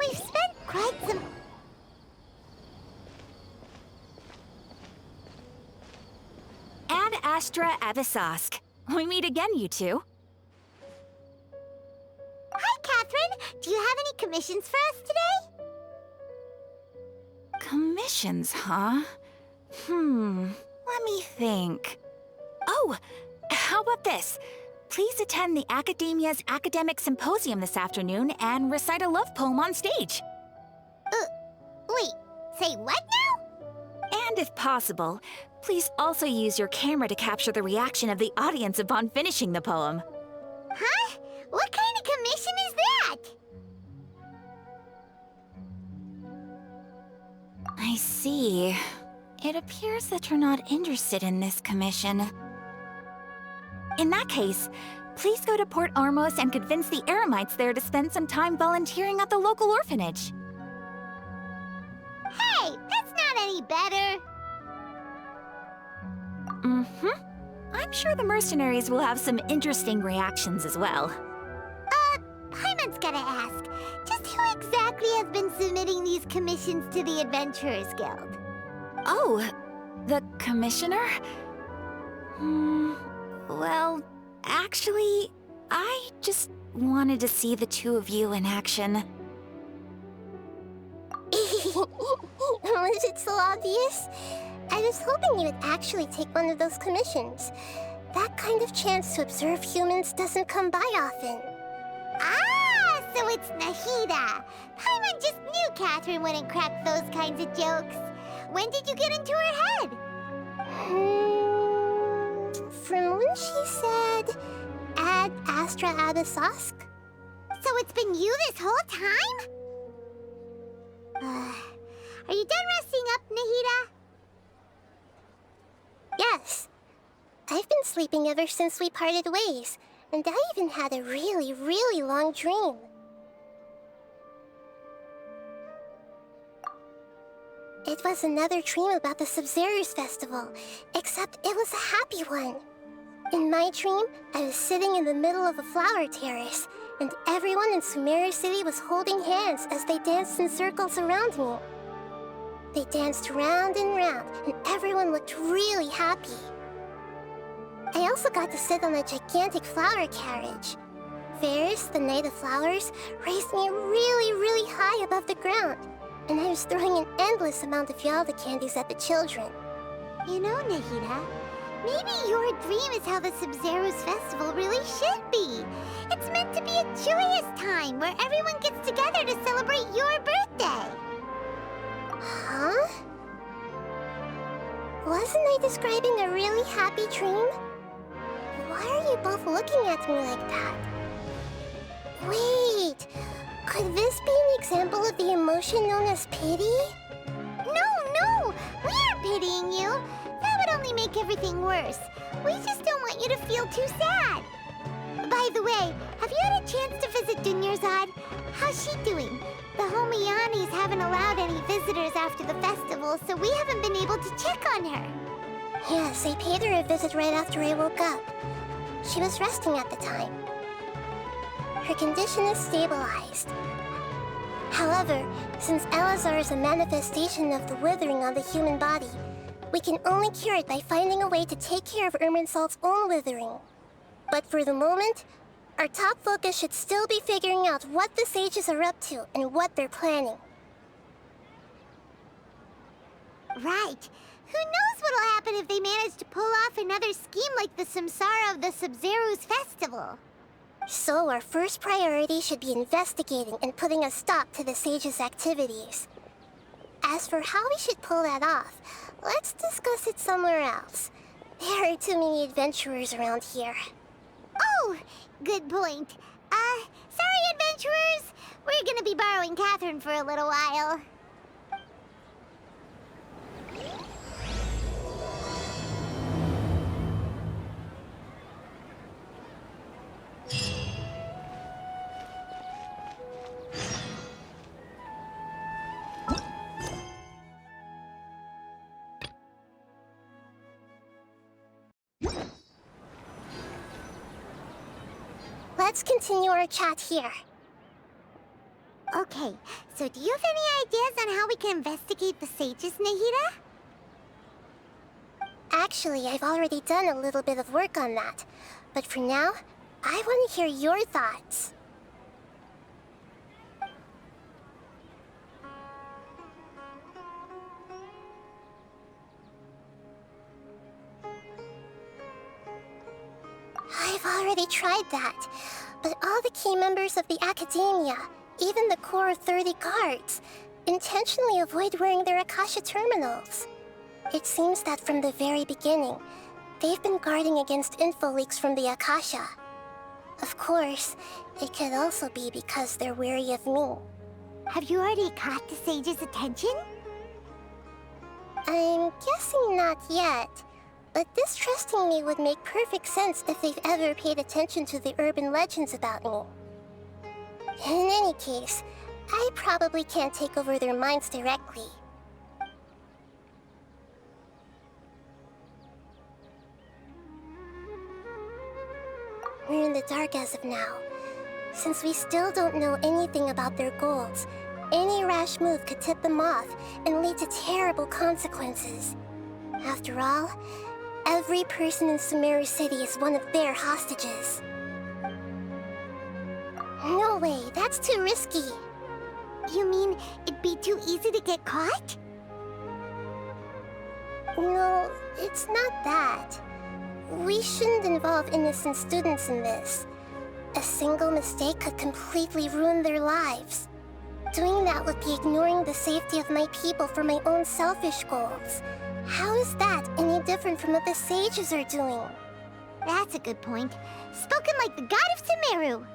We've spent quite some... Ad Astra Avisosk. We meet again, you two. Hi, Katheryn! Do you have any commissions for us today? Commissions, huh? Let me think. Oh, how about this? Please attend the Academia's Academic Symposium this afternoon and recite a love poem on stage. Wait, say what now? And if possible, please also use your camera to capture the reaction of the audience upon finishing the poem. Huh? What kind of commission is that? I see. It appears that you're not interested in this commission. In that case, please go to Port Armos and convince the Eremites there to spend some time volunteering at the local orphanage. Hey, that's not any better. I'm sure the mercenaries will have some interesting reactions as well. Paimon's gotta ask, just who exactly has been submitting these commissions to the Adventurers Guild? Oh, the commissioner? Well, actually, I just wanted to see the two of you in action. Was it so obvious? I was hoping you would actually take one of those commissions. That kind of chance to observe humans doesn't come by often. Ah, so it's Nahida. Paimon just knew Katheryn wouldn't crack those kinds of jokes. When did you get into her head? From when she said, Ad Astra Abisosk? So it's been you this whole time? Are you done resting up, Nahida? Yes. I've been sleeping ever since we parted ways, and I even had a really, really long dream. It was another dream about the Sub-Zerus Festival, except it was a happy one. In my dream, I was sitting in the middle of a flower terrace, and everyone in Sumeru City was holding hands as they danced in circles around me. They danced round and round, and everyone looked really happy. I also got to sit on a gigantic flower carriage. Varus, the Knight of Flowers, raised me really, really high above the ground, and I was throwing an endless amount of Yalda candies at the children. You know, Nahida, maybe your dream is how the Sub-Zerus Festival really should be. It's meant to be a joyous time where everyone gets together to celebrate your birthday. Huh? Wasn't I describing a really happy dream? Why are you both looking at me like that? Wait, could this be an example of the emotion known as pity? No, we aren't pitying you. That would only make everything worse. We just don't want you to feel too sad. By the way, have you had a chance to visit Dunyarzad? How's she doing? The Homianis haven't allowed any visitors after the festival, so we haven't been able to check on her. Yes, I paid her a visit right after I woke up. She was resting at the time. Her condition is stabilized. However, since Elazar is a manifestation of the withering on the human body, we can only cure it by finding a way to take care of Irminsul's own withering. But for the moment, our top focus should still be figuring out what the sages are up to and what they're planning. Right. Who knows what'll happen if they manage to pull off another scheme like the Samsara of the Sub-Zerus Festival? So our first priority should be investigating and putting a stop to the sages' activities. As for how we should pull that off, let's discuss it somewhere else. There are too many adventurers around here. Oh, good point. Sorry, adventurers. We're gonna be borrowing Katheryn for a little while. Let's continue our chat here. Okay, so do you have any ideas on how we can investigate the sages, Nahida? Actually, I've already done a little bit of work on that. But for now, I want to hear your thoughts. I've already tried that, but all the key members of the Academia, even the core of 30 guards, intentionally avoid wearing their Akasha terminals. It seems that from the very beginning, they've been guarding against info leaks from the Akasha. Of course, it could also be because they're wary of me. Have you already caught the sages' attention? I'm guessing not yet. But distrusting me would make perfect sense if they've ever paid attention to the urban legends about me. In any case, I probably can't take over their minds directly. We're in the dark as of now. Since we still don't know anything about their goals, any rash move could tip them off and lead to terrible consequences. After all, every person in Sumeru City is one of their hostages. No way, that's too risky. You mean it'd be too easy to get caught? No, it's not that. We shouldn't involve innocent students in this. A single mistake could completely ruin their lives. Doing that would be ignoring the safety of my people for my own selfish goals. How is that any different from what the sages are doing? That's a good point. Spoken like the god of Sumeru.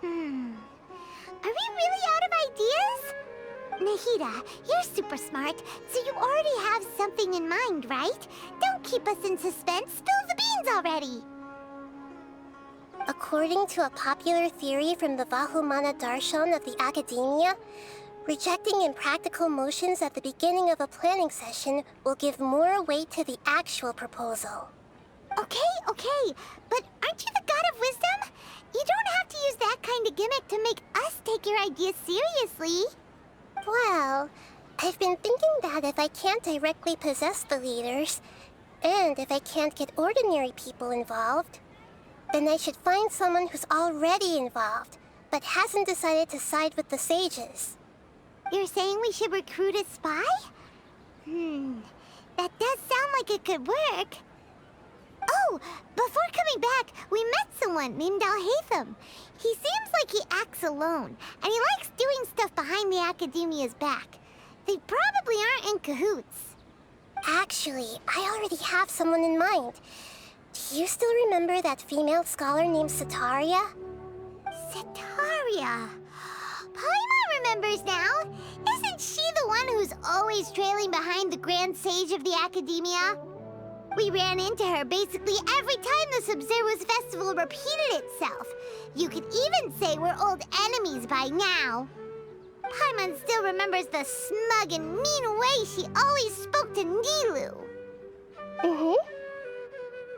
Are we really out of ideas? Nahida, you're super smart, so you already have something in mind, right? Don't keep us in suspense. Spill the beans already. According to a popular theory from the Vahumana Darshan of the Academia, rejecting impractical motions at the beginning of a planning session will give more weight to the actual proposal. Okay, but aren't you the god of wisdom? You don't have to use that kind of gimmick to make us take your ideas seriously. Well, I've been thinking that if I can't directly possess the leaders, and if I can't get ordinary people involved, then I should find someone who's already involved, but hasn't decided to side with the sages. You're saying we should recruit a spy? That does sound like it could work. Oh, before coming back, we met someone named Al-Haytham. He seems like he acts alone, and he likes doing stuff behind the Academia's back. They probably aren't in cahoots. Actually, I already have someone in mind. Do you still remember that female scholar named Setaria? Setaria. Paimon remembers now. Isn't she the one who's always trailing behind the Grand Sage of the Academia? We ran into her basically every time the Sub-Zero's festival repeated itself. You could even say we're old enemies by now. Paimon still remembers the smug and mean way she always spoke to Nilu.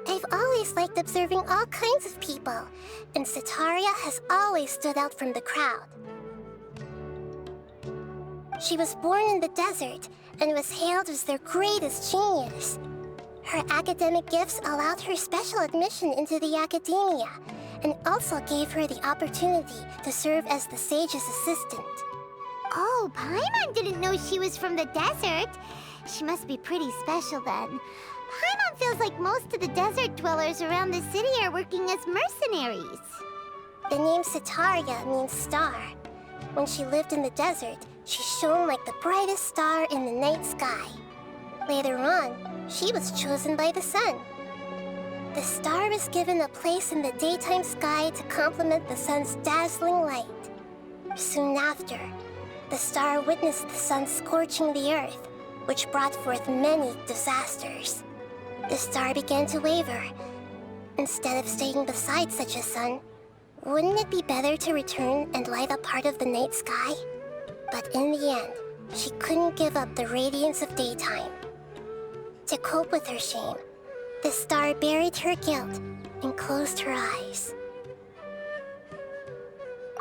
I've always liked observing all kinds of people, and Setaria has always stood out from the crowd. She was born in the desert and was hailed as their greatest genius. Her academic gifts allowed her special admission into the Academia, and also gave her the opportunity to serve as the sage's assistant. Oh, Paimon didn't know she was from the desert. She must be pretty special then. Paimon feels like most of the desert dwellers around the city are working as mercenaries. The name Sitaria means star. When she lived in the desert, she shone like the brightest star in the night sky. Later on, she was chosen by the sun. The star was given a place in the daytime sky to complement the sun's dazzling light. Soon after, the star witnessed the sun scorching the earth, which brought forth many disasters. The star began to waver. Instead of staying beside such a sun, wouldn't it be better to return and light up part of the night sky? But in the end, she couldn't give up the radiance of daytime. To cope with her shame, the star buried her guilt and closed her eyes.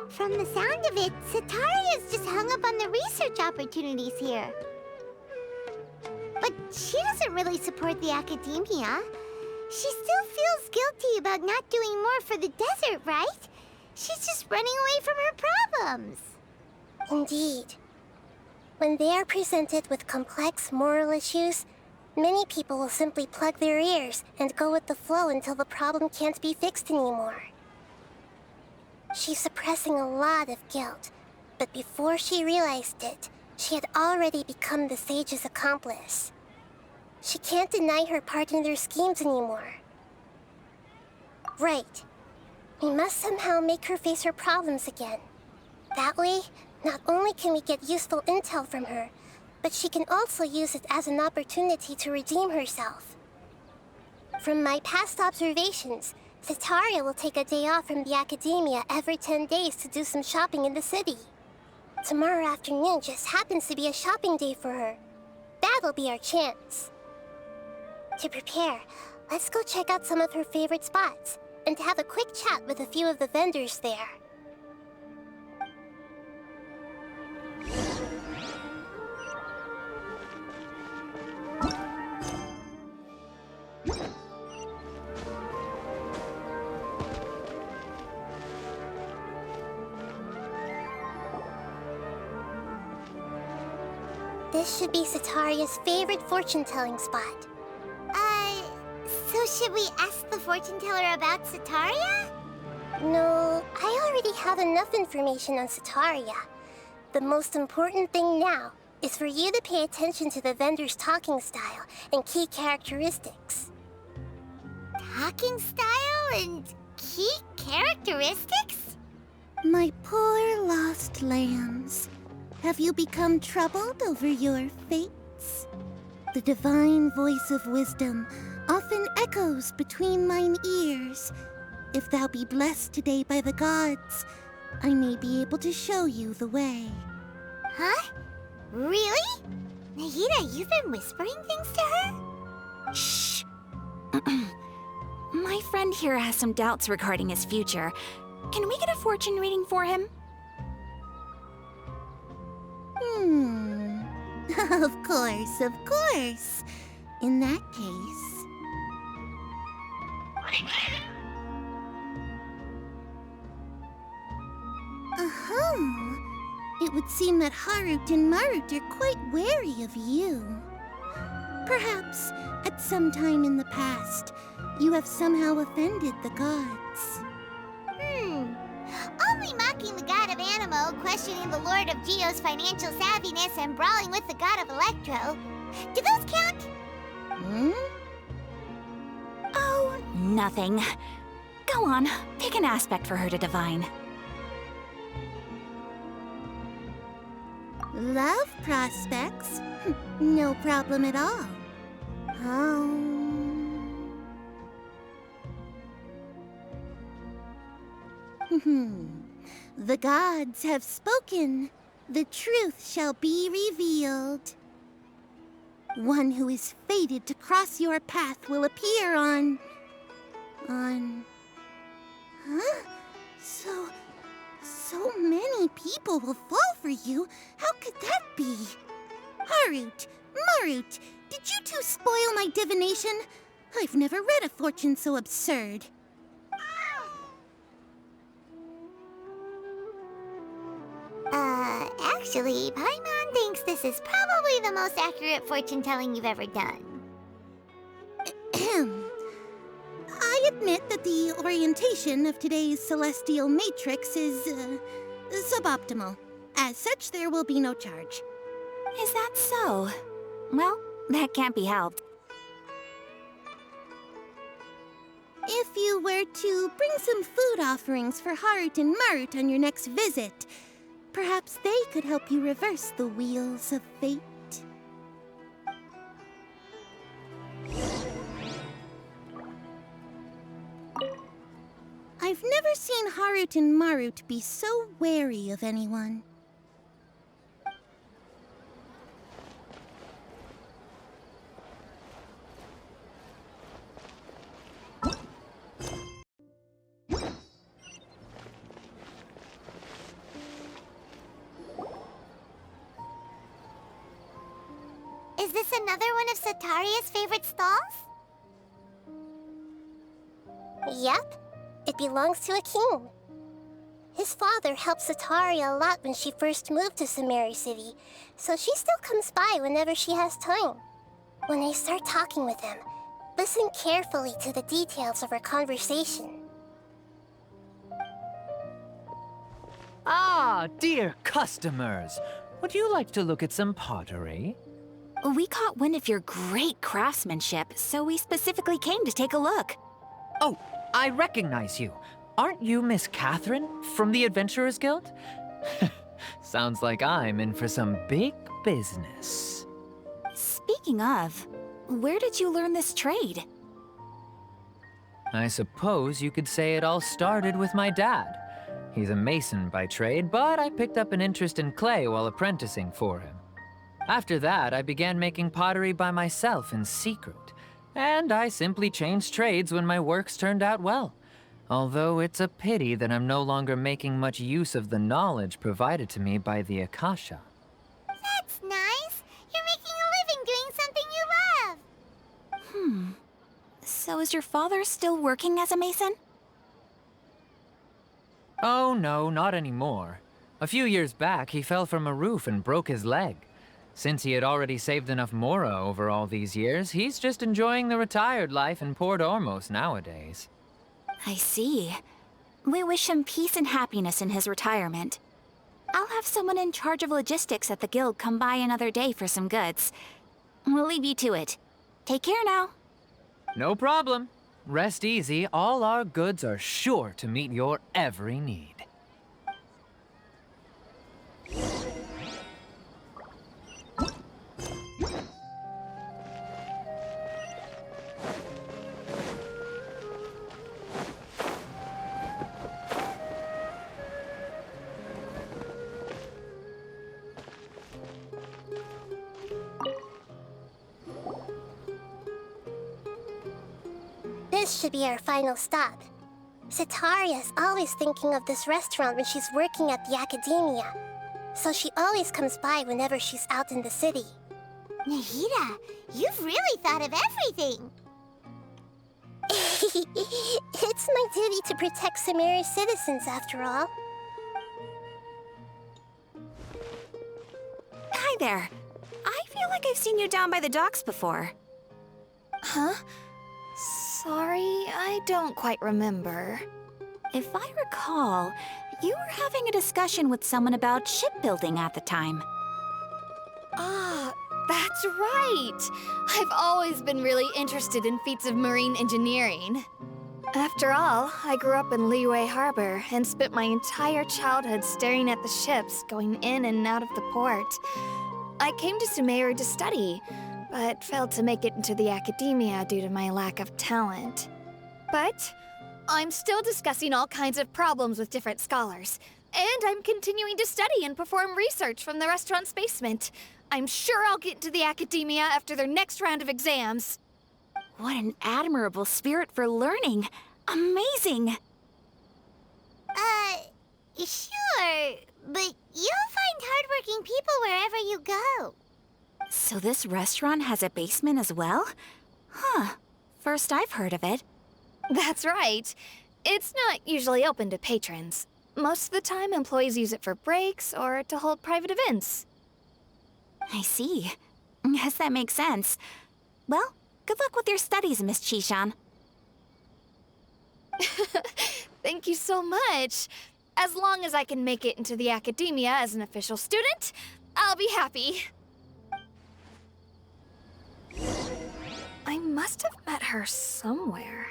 From the sound of it, Sitaria's just hung up on the research opportunities here. But she doesn't really support the academia. She still feels guilty about not doing more for the desert, right? She's just running away from her problems. Indeed. When they are presented with complex moral issues, many people will simply plug their ears and go with the flow until the problem can't be fixed anymore. She's suppressing a lot of guilt, but before she realized it, she had already become the sage's accomplice. She can't deny her part in their schemes anymore. Right. We must somehow make her face her problems again. That way, not only can we get useful intel from her, but she can also use it as an opportunity to redeem herself. From my past observations, Sitaria will take a day off from the academia every 10 days to do some shopping in the city. Tomorrow afternoon just happens to be a shopping day for her. That'll be our chance. To prepare, let's go check out some of her favorite spots and have a quick chat with a few of the vendors there. This should be Sitaria's favorite fortune-telling spot. So should we ask the fortune teller about Sitaria? No, I already have enough information on Sitaria. The most important thing now is for you to pay attention to the vendor's talking style and key characteristics. Talking style and key characteristics? My poor lost lambs, have you become troubled over your fates? The divine voice of wisdom often echoes between mine ears. If thou be blessed today by the gods, I may be able to show you the way. Huh? Really? Nahida, you've been whispering things to her? Shh. My friend here has some doubts regarding his future. Can we get a fortune reading for him? Of course, of course. In that case... It would seem that Harut and Marut are quite wary of you. Perhaps, at some time in the past, you have somehow offended the gods. Only mocking the god of Animo, questioning the lord of Geo's financial savviness, and brawling with the god of Electro. Do those count? Oh, nothing. Go on, pick an aspect for her to divine. Love prospects? No problem at all. The gods have spoken. The truth shall be revealed. One who is fated to cross your path will appear on... Huh? So many people will fall for you. How could that be? Harut, Marut, did you two spoil my divination? I've never read a fortune so absurd. Actually, Paimon thinks this is probably the most accurate fortune-telling you've ever done. I admit that the orientation of today's celestial matrix is, suboptimal. As such, there will be no charge. Is that so? Well, that can't be helped. If you were to bring some food offerings for Harut and Marut on your next visit, perhaps they could help you reverse the wheels of fate. I've never seen Harut and Marut be so wary of anyone. Is this another one of Sataria's favorite stalls? Yep. It belongs to a king. His father helped Sataria a lot when she first moved to Samari City, so she still comes by whenever she has time. When I start talking with him, listen carefully to the details of our conversation. Ah, dear customers! Would you like to look at some pottery? We caught wind of your great craftsmanship, so we specifically came to take a look. Oh, I recognize you. Aren't you Miss Katheryn from the Adventurers Guild? Sounds like I'm in for some big business. Speaking of, where did you learn this trade? I suppose you could say it all started with my dad. He's a mason by trade, but I picked up an interest in clay while apprenticing for him. After that, I began making pottery by myself in secret. And I simply changed trades when my works turned out well. Although it's a pity that I'm no longer making much use of the knowledge provided to me by the Akasha. That's nice. You're making a living doing something you love. So is your father still working as a mason? Oh no, not anymore. A few years back, he fell from a roof and broke his leg. Since he had already saved enough Mora over all these years, he's just enjoying the retired life in Port Ormos nowadays. I see. We wish him peace and happiness in his retirement. I'll have someone in charge of logistics at the guild come by another day for some goods. We'll leave you to it. Take care now. No problem. Rest easy, all our goods are sure to meet your every need. This should be our final stop. Sataria's always thinking of this restaurant when she's working at the academia, so she always comes by whenever she's out in the city. Nahida, you've really thought of everything. It's my duty to protect Samari's citizens, after all. Hi there. I feel like I've seen you down by the docks before. Huh? Sorry, I don't quite remember. If I recall, you were having a discussion with someone about shipbuilding at the time. Ah, that's right! I've always been really interested in feats of marine engineering. After all, I grew up in Liyue Harbor and spent my entire childhood staring at the ships going in and out of the port. I came to Sumeru to study, but failed to make it into the academia due to my lack of talent. But I'm still discussing all kinds of problems with different scholars, and I'm continuing to study and perform research from the restaurant's basement. I'm sure I'll get into the academia after their next round of exams. What an admirable spirit for learning. Amazing! Sure, but you'll find hardworking people wherever you go. So this restaurant has a basement as well? Huh. First I've heard of it. That's right. It's not usually open to patrons. Most of the time, employees use it for breaks or to hold private events. I see. Guess that makes sense. Well, good luck with your studies, Miss Chishan. Thank you so much. As long as I can make it into the academia as an official student, I'll be happy. I must have met her somewhere.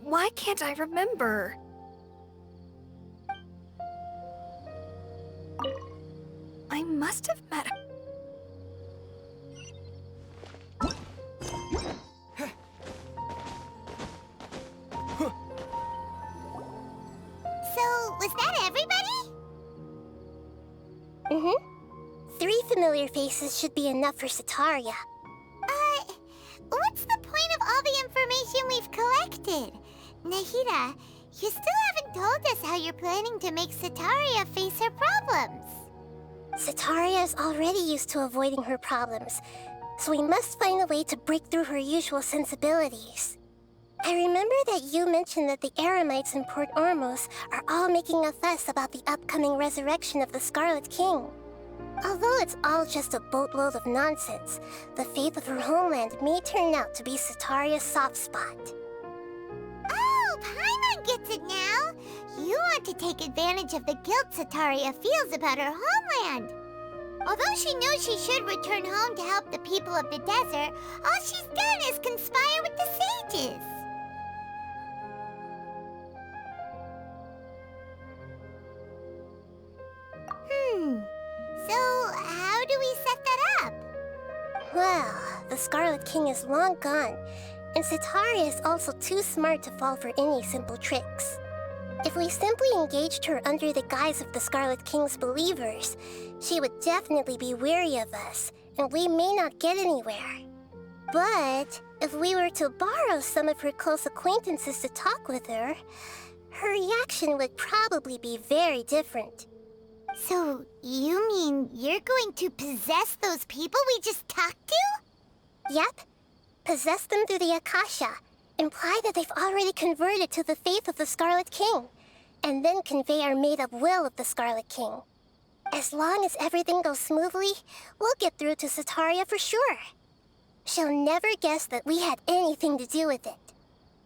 Why can't I remember? I must have met her. So, was that everybody? Mm-hmm. 3 familiar faces should be enough for Sataria. What's the point of all the information we've collected? Nahida, you still haven't told us how you're planning to make Sataria face her problems. Sataria is already used to avoiding her problems, so we must find a way to break through her usual sensibilities. I remember that you mentioned that the Eremites in Port Ormuz are all making a fuss about the upcoming resurrection of the Scarlet King. Although it's all just a boatload of nonsense, the fate of her homeland may turn out to be Sataria's soft spot. Oh, Paimon gets it now! You want to take advantage of the guilt Sataria feels about her homeland. Although she knows she should return home to help the people of the desert, all she's done is conspire with the sages. So, how do we set that up? Well, the Scarlet King is long gone, and Sataria is also too smart to fall for any simple tricks. If we simply engaged her under the guise of the Scarlet King's believers, she would definitely be wary of us, and we may not get anywhere. But if we were to borrow some of her close acquaintances to talk with her, her reaction would probably be very different. So, you mean you're going to possess those people we just talked to? Yep. Possess them through the Akasha. Imply that they've already converted to the faith of the Scarlet King, and then convey our made-up will of the Scarlet King. As long as everything goes smoothly, we'll get through to Sataria for sure. She'll never guess that we had anything to do with it.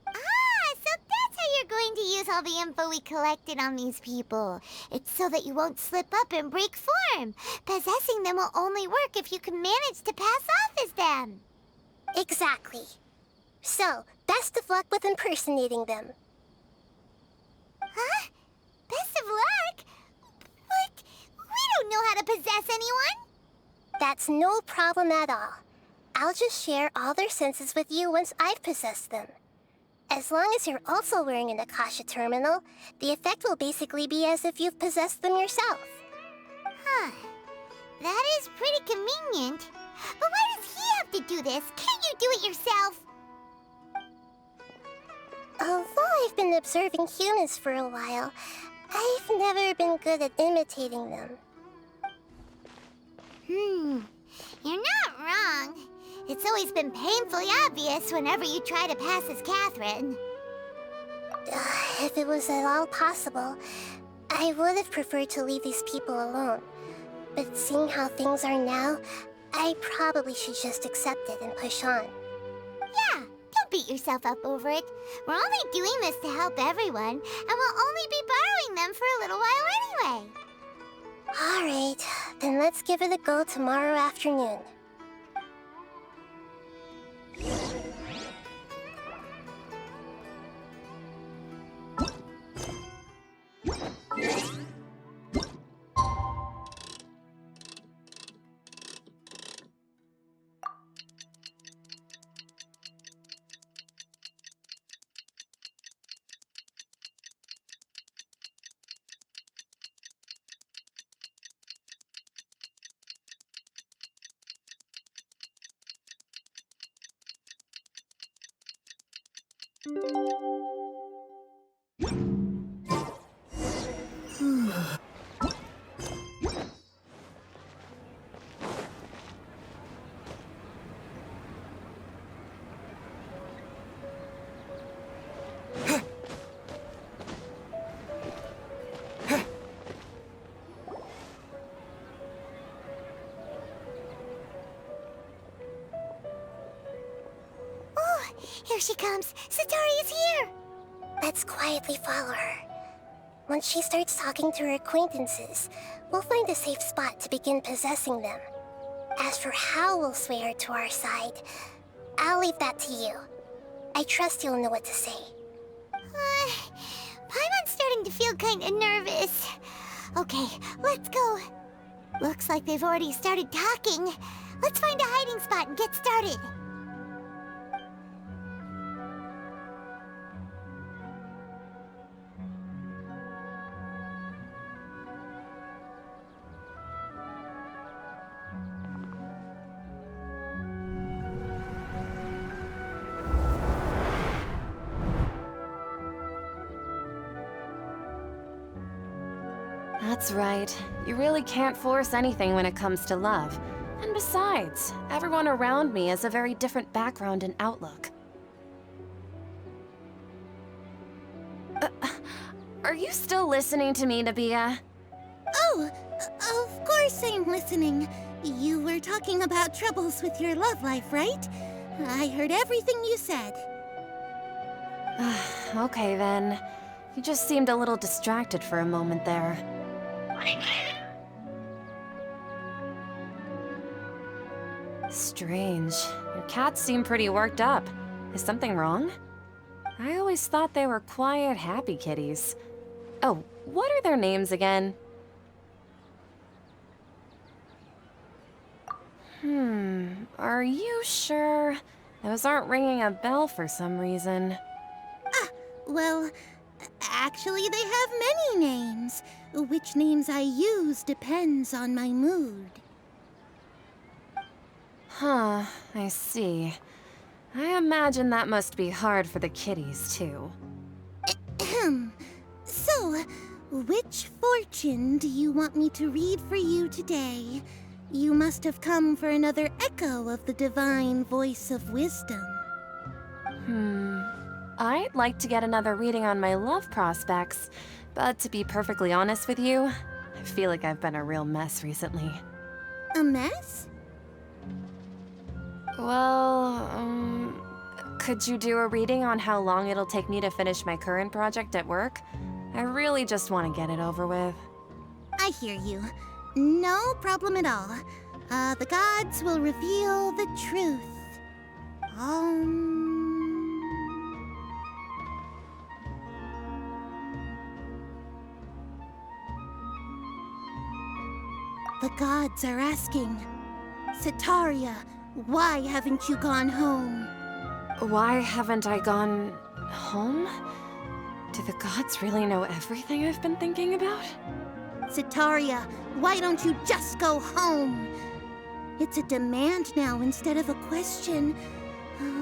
Ah, so that's how you're going to use all the info we collected on these people. It's so that you won't slip up and break form. Possessing them will only work if you can manage to pass off as them. Exactly. So, best of luck with impersonating them. Huh? Best of luck? But we don't know how to possess anyone. That's no problem at all. I'll just share all their senses with you once I've possessed them. As long as you're also wearing an Akasha terminal, the effect will basically be as if you've possessed them yourself. Huh. That is pretty convenient. But why does he have to do this? Can't you do it yourself? Although I've been observing humans for a while, I've never been good at imitating them. You're not wrong. It's always been painfully obvious whenever you try to pass as Katheryn. If it was at all possible, I would have preferred to leave these people alone. But seeing how things are now, I probably should just accept it and push on. Yeah, don't beat yourself up over it. We're only doing this to help everyone, and we'll only be borrowing them for a little while anyway. Alright, then let's give it a go tomorrow afternoon. Here she comes. Sataria's here. Let's quietly follow her. Once she starts talking to her acquaintances, we'll find a safe spot to begin possessing them. As for how we'll sway her to our side, I'll leave that to you. I trust you'll know what to say. Paimon's starting to feel kinda nervous. Okay, let's go. Looks like they've already started talking. Let's find a hiding spot and get started. That's right. You really can't force anything when it comes to love. And besides, everyone around me has a very different background and outlook. Are you still listening to me, Nabia? Oh, of course I'm listening. You were talking about troubles with your love life, right? I heard everything you said. Okay then. You just seemed a little distracted for a moment there. Strange. Your cats seem pretty worked up. Is something wrong? I always thought they were quiet, happy kitties. Oh, what are their names again? Are you sure? Those aren't ringing a bell for some reason. Well, actually they have many names. Which names I use depends on my mood. Huh, I see. I imagine that must be hard for the kitties, too. So, which fortune do you want me to read for you today? You must have come for another echo of the divine voice of wisdom. I'd like to get another reading on my love prospects, but to be perfectly honest with you, I feel like I've been a real mess recently. A mess? Well, could you do a reading on how long it'll take me to finish my current project at work? I really just want to get it over with. I hear you. No problem at all. The gods will reveal the truth. The gods are asking, Setaria, why haven't you gone home? Why haven't I gone home? Do the gods really know everything I've been thinking about? Setaria, why don't you just go home? It's a demand now instead of a question.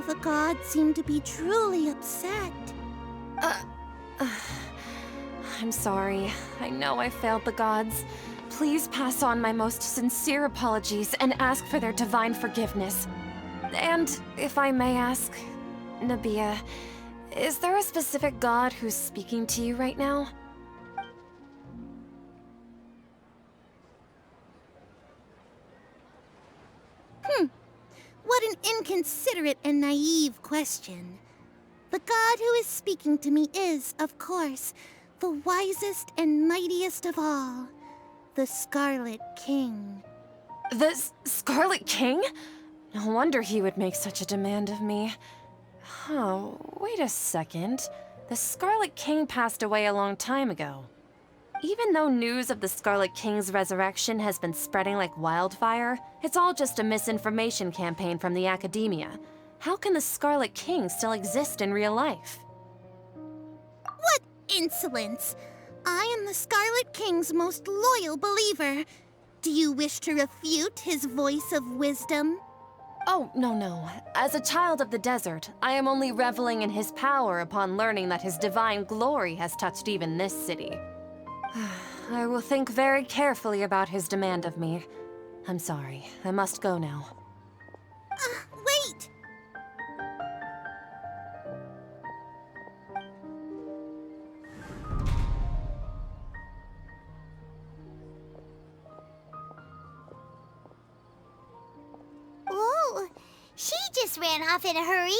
The gods seem to be truly upset. I'm sorry. I know I failed the gods. Please pass on my most sincere apologies and ask for their divine forgiveness. And if I may ask, Nabia, is there a specific god who's speaking to you right now? What an inconsiderate and naive question. The god who is speaking to me is, of course, the wisest and mightiest of all, the Scarlet King. The Scarlet King? No wonder he would make such a demand of me. Oh, wait a second. The Scarlet King passed away a long time ago. Even though news of the Scarlet King's resurrection has been spreading like wildfire, it's all just a misinformation campaign from the academia. How can the Scarlet King still exist in real life? What insolence! I am the Scarlet King's most loyal believer. Do you wish to refute his voice of wisdom? Oh, no. As a child of the desert, I am only reveling in his power upon learning that his divine glory has touched even this city. I will think very carefully about his demand of me. I'm sorry. I must go now. Wait! Whoa! She just ran off in a hurry.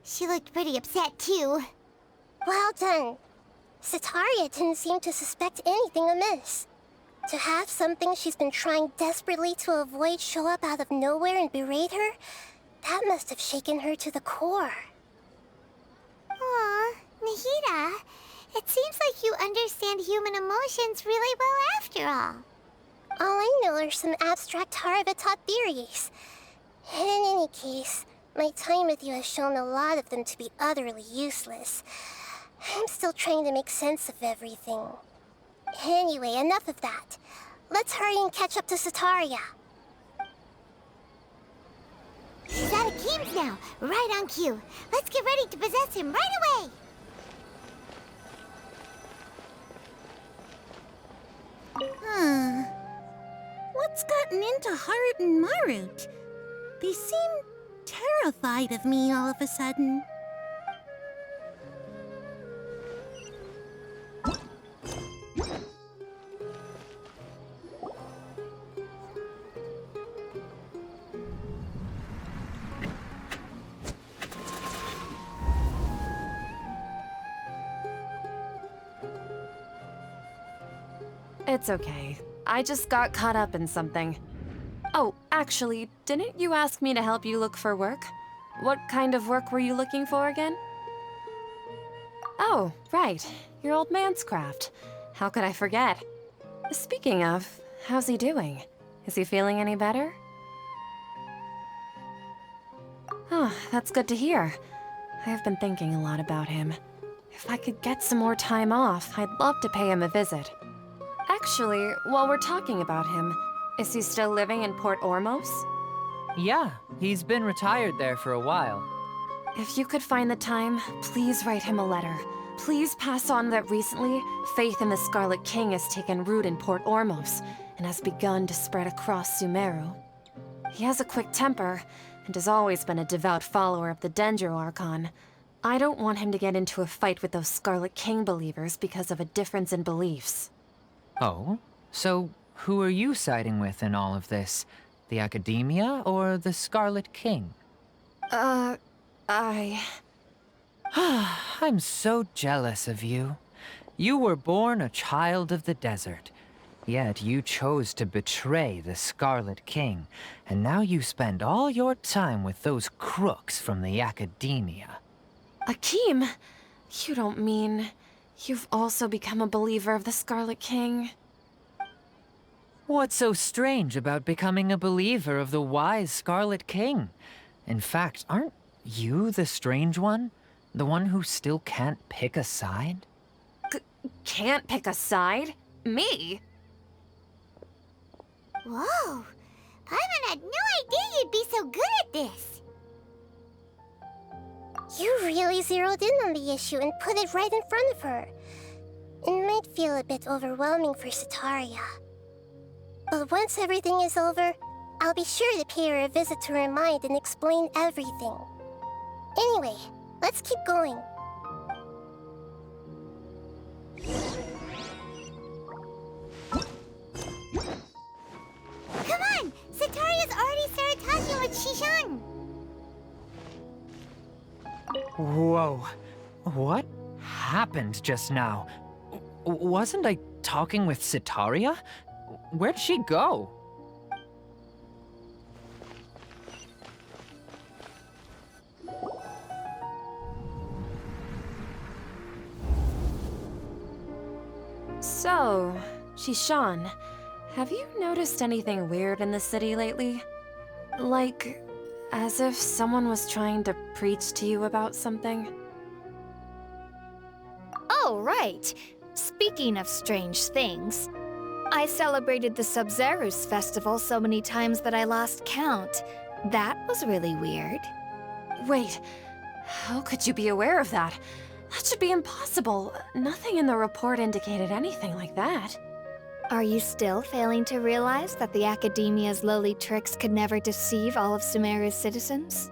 She looked pretty upset, too. Well done. Sataria didn't seem to suspect anything amiss. To have something she's been trying desperately to avoid show up out of nowhere and berate her, that must have shaken her to the core. Aw, Nahida, it seems like you understand human emotions really well after all. All I know are some abstract Harvard-taught theories. And in any case, my time with you has shown a lot of them to be utterly useless. I'm still trying to make sense of everything. Anyway, enough of that. Let's hurry and catch up to Sataria. He's out of Keem's now, right on cue. Let's get ready to possess him right away! What's gotten into Haru and Marut? They seem terrified of me all of a sudden. It's okay. I just got caught up in something. Oh, actually, didn't you ask me to help you look for work? What kind of work were you looking for again? Oh, right. Your old man's craft. How could I forget? Speaking of, how's he doing? Is he feeling any better? Oh, that's good to hear. I've been thinking a lot about him. If I could get some more time off, I'd love to pay him a visit. Actually, while we're talking about him, is he still living in Port Ormos? Yeah, he's been retired there for a while. If you could find the time, please write him a letter. Please pass on that recently, faith in the Scarlet King has taken root in Port Ormos and has begun to spread across Sumeru. He has a quick temper and has always been a devout follower of the Dendro Archon. I don't want him to get into a fight with those Scarlet King believers because of a difference in beliefs. Oh? So who are you siding with in all of this? The Academia or the Scarlet King? I'm so jealous of you. You were born a child of the desert, yet you chose to betray the Scarlet King, and now you spend all your time with those crooks from the Academia. Akeem, you don't mean you've also become a believer of the Scarlet King? What's so strange about becoming a believer of the wise Scarlet King? In fact, aren't you the strange one? The one who still can't pick a side? Can't pick a side? Me? Whoa! Paimon had no idea you'd be so good at this! You really zeroed in on the issue and put it right in front of her. It might feel a bit overwhelming for Sataria. But once everything is over, I'll be sure to pay her a visit to her mind and explain everything. Anyway, let's keep going. Come on! Sataria's already started talking with Shishan! Whoa. What happened just now? Wasn't I talking with Sataria? Where'd she go? So, Shishan, have you noticed anything weird in the city lately? Like, as if someone was trying to preach to you about something? Oh, right. Speaking of strange things, I celebrated the Sub-Zerus festival so many times that I lost count. That was really weird. Wait, how could you be aware of that? That should be impossible. Nothing in the report indicated anything like that. Are you still failing to realize that the Academia's lowly tricks could never deceive all of Sumeru's citizens?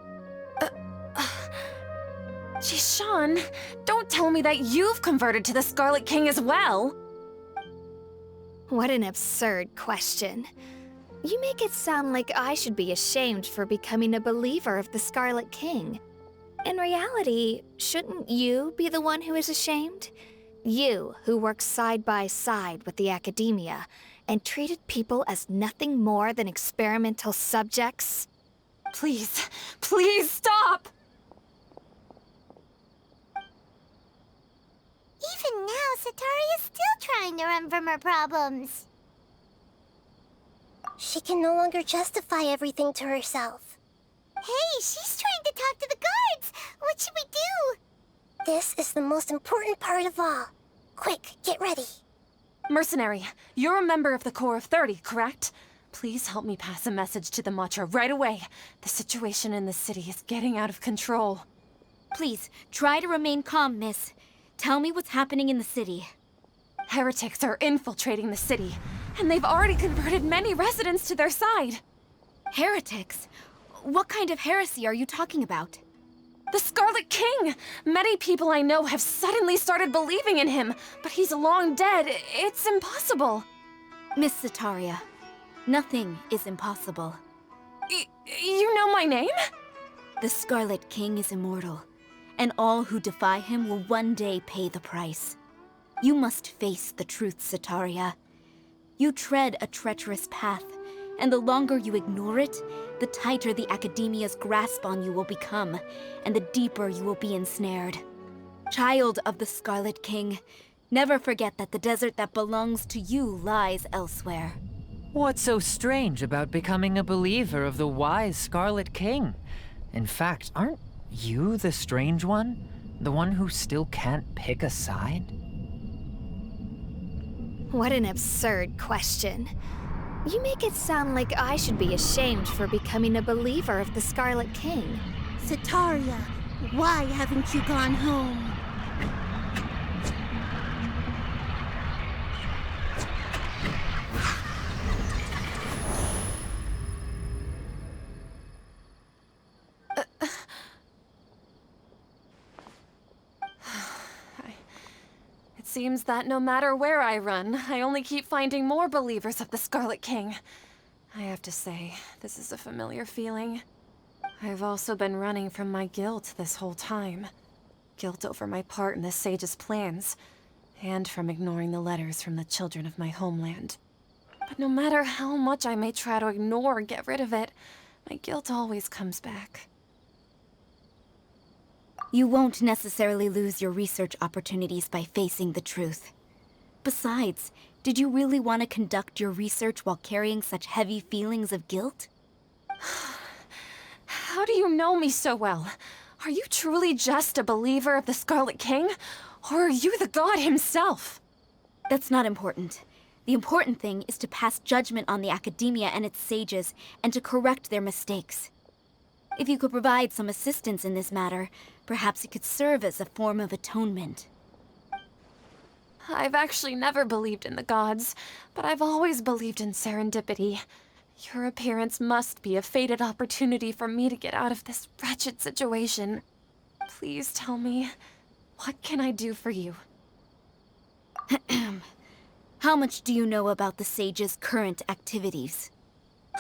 Jishan, don't tell me that you've converted to the Scarlet King as well! What an absurd question. You make it sound like I should be ashamed for becoming a believer of the Scarlet King. In reality, shouldn't you be the one who is ashamed? You, who worked side by side with the academia and treated people as nothing more than experimental subjects? Please, please stop! Even now, Sataria is still trying to run from her problems. She can no longer justify everything to herself. Hey, she's trying to talk to the guards! What should we do? This is the most important part of all. Quick, get ready. Mercenary, you're a member of the Corps of 30, correct? Please help me pass a message to the Matcha right away. The situation in the city is getting out of control. Please, try to remain calm, miss. Tell me what's happening in the city. Heretics are infiltrating the city, and they've already converted many residents to their side. Heretics? What kind of heresy are you talking about? The Scarlet King! Many people I know have suddenly started believing in him, but he's long dead. It's impossible. Miss Sataria, nothing is impossible. You know my name? The Scarlet King is immortal, and all who defy him will one day pay the price. You must face the truth, Sataria. You tread a treacherous path, and the longer you ignore it, the tighter the Academia's grasp on you will become, and the deeper you will be ensnared. Child of the Scarlet King, never forget that the desert that belongs to you lies elsewhere. What's so strange about becoming a believer of the wise Scarlet King? In fact, aren't you the strange one? The one who still can't pick a side? What an absurd question. You make it sound like I should be ashamed for becoming a believer of the Scarlet King. Sataria, why haven't you gone home? It seems that no matter where I run, I only keep finding more believers of the Scarlet King. I have to say, this is a familiar feeling. I've also been running from my guilt this whole time. Guilt over my part in the Sage's plans, and from ignoring the letters from the children of my homeland. But no matter how much I may try to ignore or get rid of it, my guilt always comes back. You won't necessarily lose your research opportunities by facing the truth. Besides, did you really want to conduct your research while carrying such heavy feelings of guilt? How do you know me so well? Are you truly just a believer of the Scarlet King? Or are you the god himself? That's not important. The important thing is to pass judgment on the Academia and its sages, and to correct their mistakes. If you could provide some assistance in this matter, perhaps it could serve as a form of atonement. I've actually never believed in the gods, but I've always believed in serendipity. Your appearance must be a fated opportunity for me to get out of this wretched situation. Please tell me, what can I do for you? How much do you know about the Sage's current activities?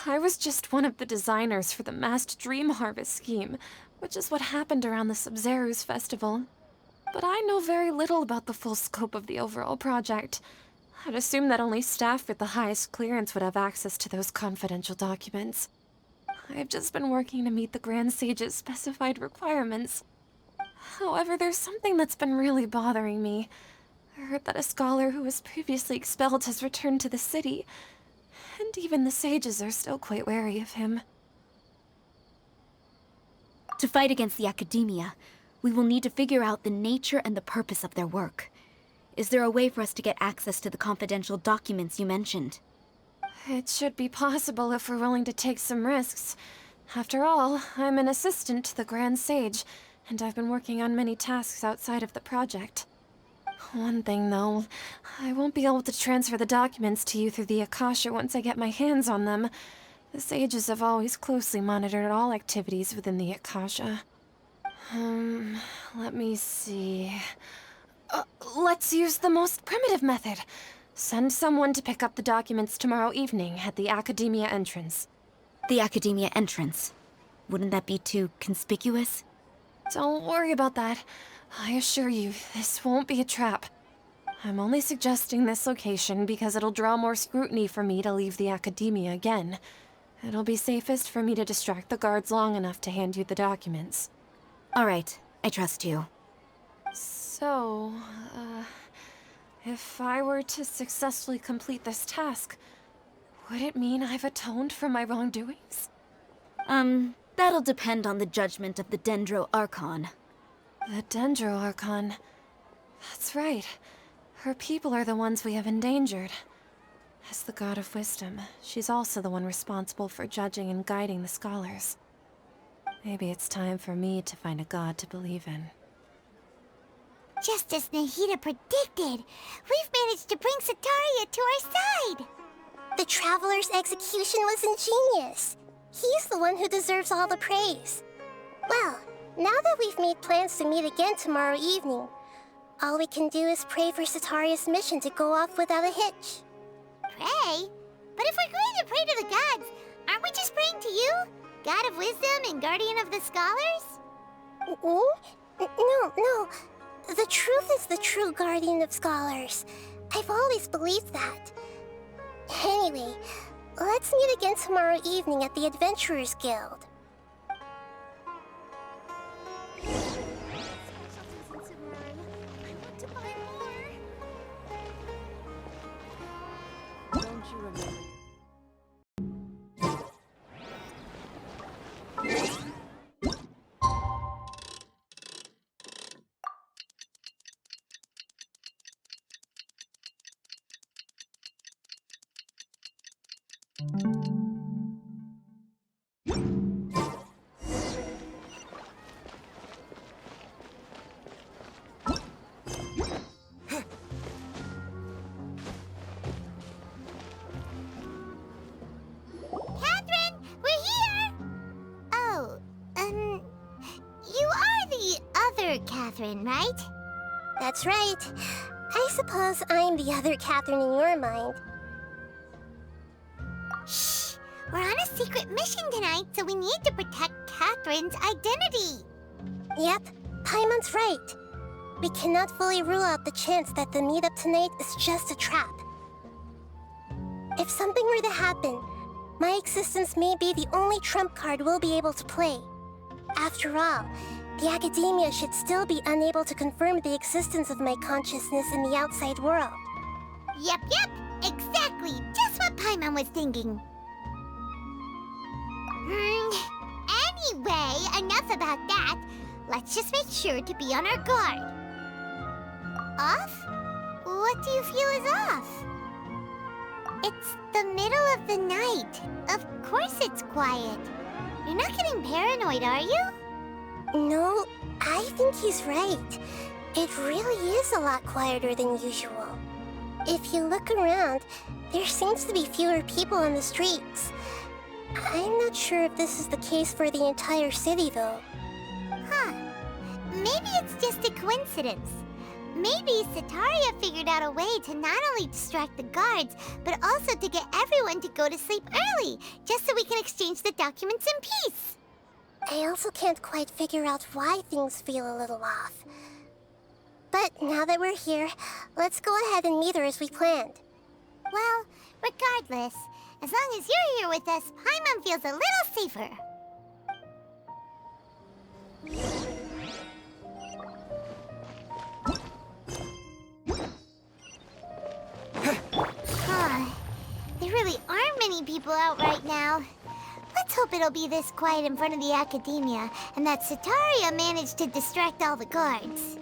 I was just one of the designers for the massed dream harvest scheme, which is what happened around the Sub-Zeru's festival. But I know very little about the full scope of the overall project. I'd assume that only staff with the highest clearance would have access to those confidential documents. I've just been working to meet the Grand Sage's specified requirements. However, there's something that's been really bothering me. I heard that a scholar who was previously expelled has returned to the city, and even the sages are still quite wary of him. To fight against the Academia, we will need to figure out the nature and the purpose of their work. Is there a way for us to get access to the confidential documents you mentioned? It should be possible if we're willing to take some risks. After all, I'm an assistant to the Grand Sage, and I've been working on many tasks outside of the project. One thing, though, I won't be able to transfer the documents to you through the Akasha once I get my hands on them. The sages have always closely monitored all activities within the Akasha. Let me see... let's use the most primitive method. Send someone to pick up the documents tomorrow evening at the Academia entrance. The Academia entrance? Wouldn't that be too conspicuous? Don't worry about that. I assure you, this won't be a trap. I'm only suggesting this location because it'll draw more scrutiny for me to leave the academia again. It'll be safest for me to distract the guards long enough to hand you the documents. All right, I trust you. So, if I were to successfully complete this task, would it mean I've atoned for my wrongdoings? That'll depend on the judgment of the Dendro Archon. The Dendro Archon. That's right. Her people are the ones we have endangered. As the God of Wisdom, she's also the one responsible for judging and guiding the scholars. Maybe it's time for me to find a god to believe in. Just as Nahida predicted, we've managed to bring Sataria to our side! The Traveler's execution was ingenious. He's the one who deserves all the praise. Well, now that we've made plans to meet again tomorrow evening, all we can do is pray for Sataria's mission to go off without a hitch. Pray? But if we're going to pray to the gods, aren't we just praying to you? God of Wisdom and Guardian of the Scholars? No. The truth is the true Guardian of Scholars. I've always believed that. Anyway, let's meet again tomorrow evening at the Adventurers Guild. Katheryn, we're here! Oh, you are the other Katheryn, right? That's right. I suppose I'm the other Katheryn in your mind. Shh! We're on a secret mission tonight, so we need to protect Katheryn's identity. Yep, Paimon's right. We cannot fully rule out the chance that the meetup tonight is just a trap. If something were to happen, my existence may be the only trump card we'll be able to play. After all, the academia should still be unable to confirm the existence of my consciousness in the outside world. Yep, exactly. Just what Paimon was thinking. Anyway, enough about that. Let's just make sure to be on our guard. Off? What do you feel is off? It's the middle of the night. Of course it's quiet. You're not getting paranoid, are you? No, I think he's right. It really is a lot quieter than usual. If you look around, there seems to be fewer people on the streets. I'm not sure if this is the case for the entire city, though. Huh. Maybe it's just a coincidence. Maybe Sataria figured out a way to not only distract the guards, but also to get everyone to go to sleep early, just so we can exchange the documents in peace. I also can't quite figure out why things feel a little off. But now that we're here, let's go ahead and meet her as we planned. Well, regardless, as long as you're here with us, Paimon feels a little safer. There really aren't many people out right now. Let's hope it'll be this quiet in front of the academia, and that Sataria managed to distract all the guards.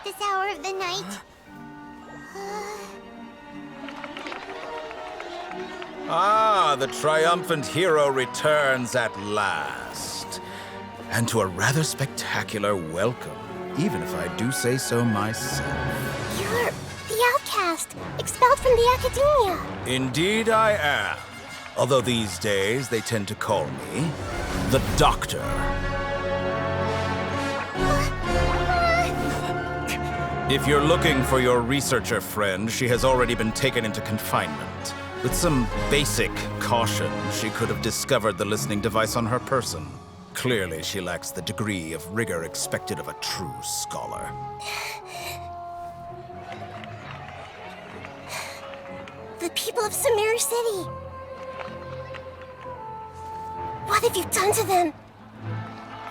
this hour of the night. The triumphant hero returns at last. And to a rather spectacular welcome, even if I do say so myself. You're the outcast, expelled from the academia. Indeed I am. Although these days they tend to call me the Doctor. If you're looking for your researcher friend, she has already been taken into confinement. With some basic caution, she could have discovered the listening device on her person. Clearly, she lacks the degree of rigor expected of a true scholar. The people of Sumeru City. What have you done to them?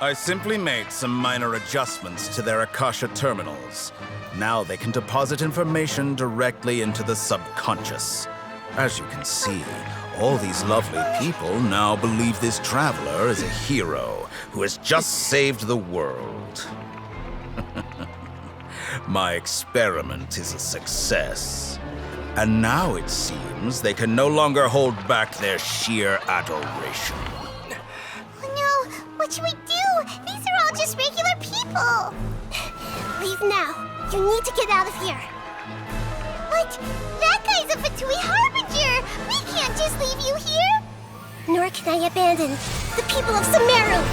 I simply made some minor adjustments to their Akasha terminals. Now they can deposit information directly into the subconscious. As you can see, all these lovely people now believe this traveler is a hero who has just saved the world. My experiment is a success. And now it seems they can no longer hold back their sheer adoration. Oh no, what should we do? These are all just regular people. Leave now. You need to get out of here. But that guy's a Fatui Harbinger. We can't just leave you here. Nor can I abandon the people of Sumeru.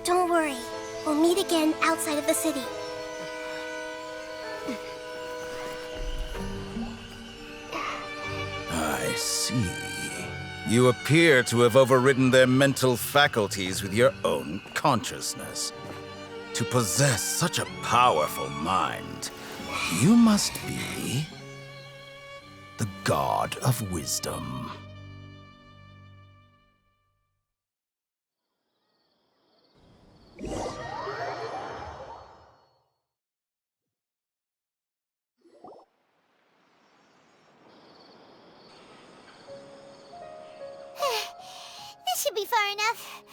Don't worry. We'll meet again outside of the city. I see. You appear to have overridden their mental faculties with your own consciousness. To possess such a powerful mind, you must be the god of wisdom. This should be far enough.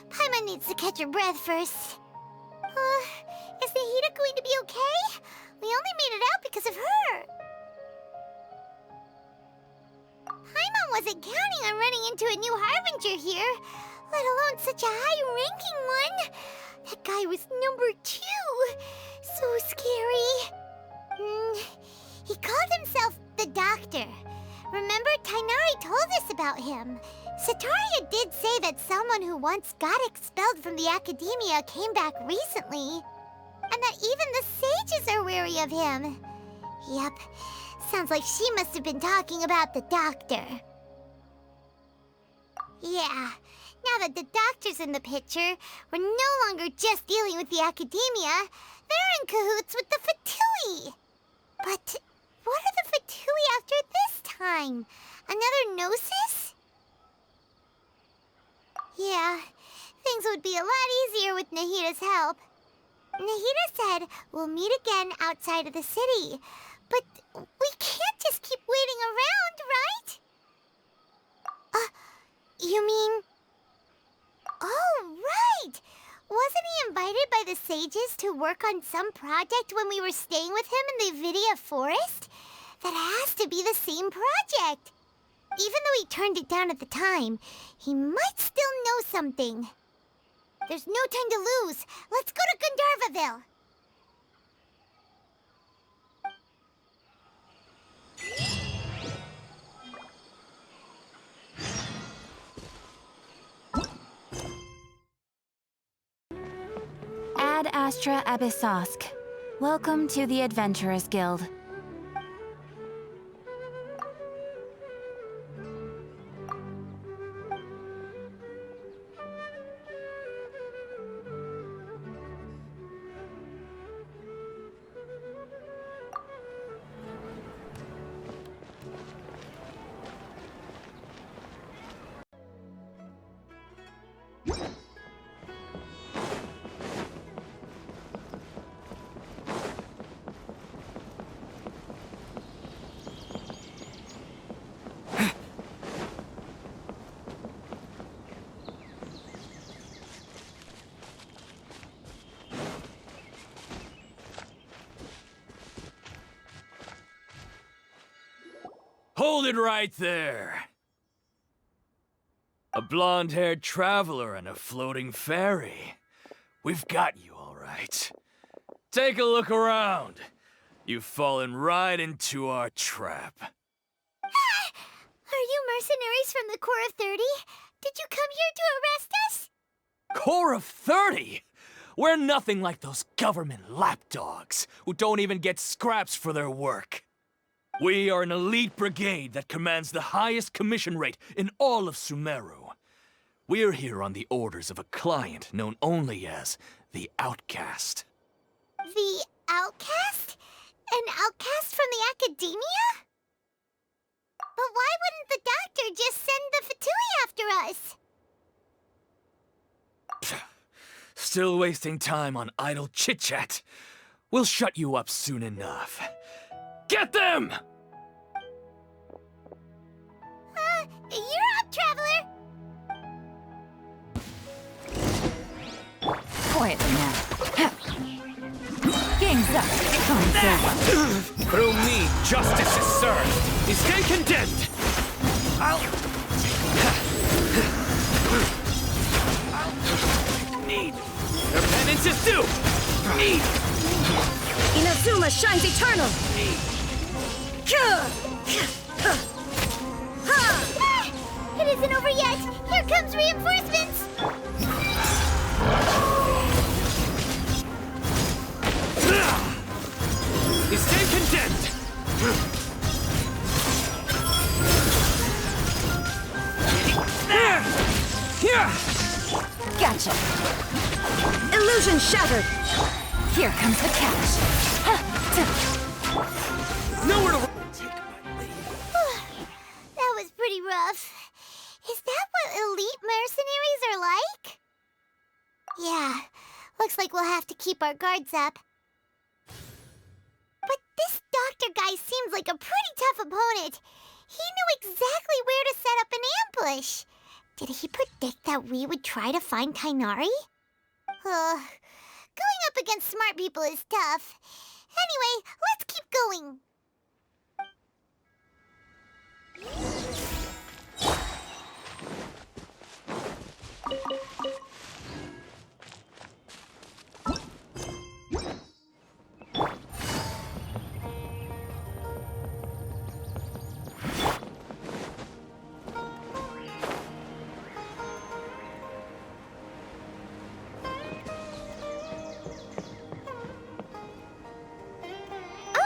Paimon needs to catch her breath first. Is Nahida going to be okay? We only made it out because of her. Paimon wasn't counting on running into a new Harbinger here, let alone such a high-ranking one. That guy was number 2. So scary. He called himself the Doctor. Remember, Tainari told us about him. Sataria did say that someone who once got expelled from the academia came back recently. And that even the sages are wary of him. Yep, sounds like she must have been talking about the Doctor. Yeah, now that the Doctor's in the picture, we're no longer just dealing with the academia. They're in cahoots with the Fatui. But what are the Fatui after this time? Another Gnosis? Yeah, things would be a lot easier with Nahida's help. Nahida said we'll meet again outside of the city. But we can't just keep waiting around, right? You mean... Oh, right! Wasn't he invited by the sages to work on some project when we were staying with him in the Vidia Forest? That has to be the same project. Even though he turned it down at the time, he might still know something. There's no time to lose. Let's go to Gandharvaville. Ad Astra Abyssosk. Welcome to the Adventurers Guild. it right there. A blonde-haired traveler and a floating fairy. We've got you all right. Take a look around. You've fallen right into our trap. Are you mercenaries from the Corps of 30? Did you come here to arrest us? Corps of 30? We're nothing like those government lapdogs who don't even get scraps for their work. We are an elite brigade that commands the highest commission rate in all of Sumeru. We're here on the orders of a client known only as the Outcast. The Outcast? An outcast from the academia? But why wouldn't the doctor just send the Fatui after us? Still wasting time on idle chit-chat. We'll shut you up soon enough. Get them! You're up, Traveler! Quietly now. Gang's up. Comes over. Through me, justice is served. You stay condemned. I'll need. Your penance is due. Need. Inazuma shines eternal. It isn't over yet! Here comes reinforcements! You stay condemned. Gotcha. Illusion shattered. Here comes the catch. Nowhere to. That was pretty rough. Is that what elite mercenaries are like? Yeah, looks like we'll have to keep our guards up. But this doctor guy seems like a pretty tough opponent. He knew exactly where to set up an ambush. Did he predict that we would try to find Tighnari? Going up against smart people is tough. Anyway, let's keep going.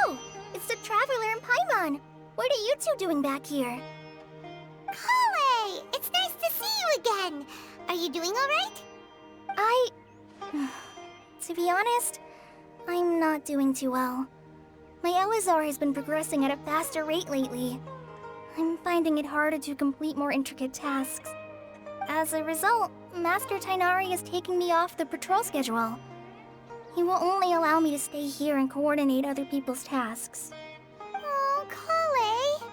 Oh, it's the Traveler and Paimon. What are you two doing back here? Kale, it's nice to see you again. Are you doing all right? To be honest, I'm not doing too well. My Elazar has been progressing at a faster rate lately. I'm finding it harder to complete more intricate tasks. As a result, Master Tighnari is taking me off the patrol schedule. He will only allow me to stay here and coordinate other people's tasks. Oh, Kale.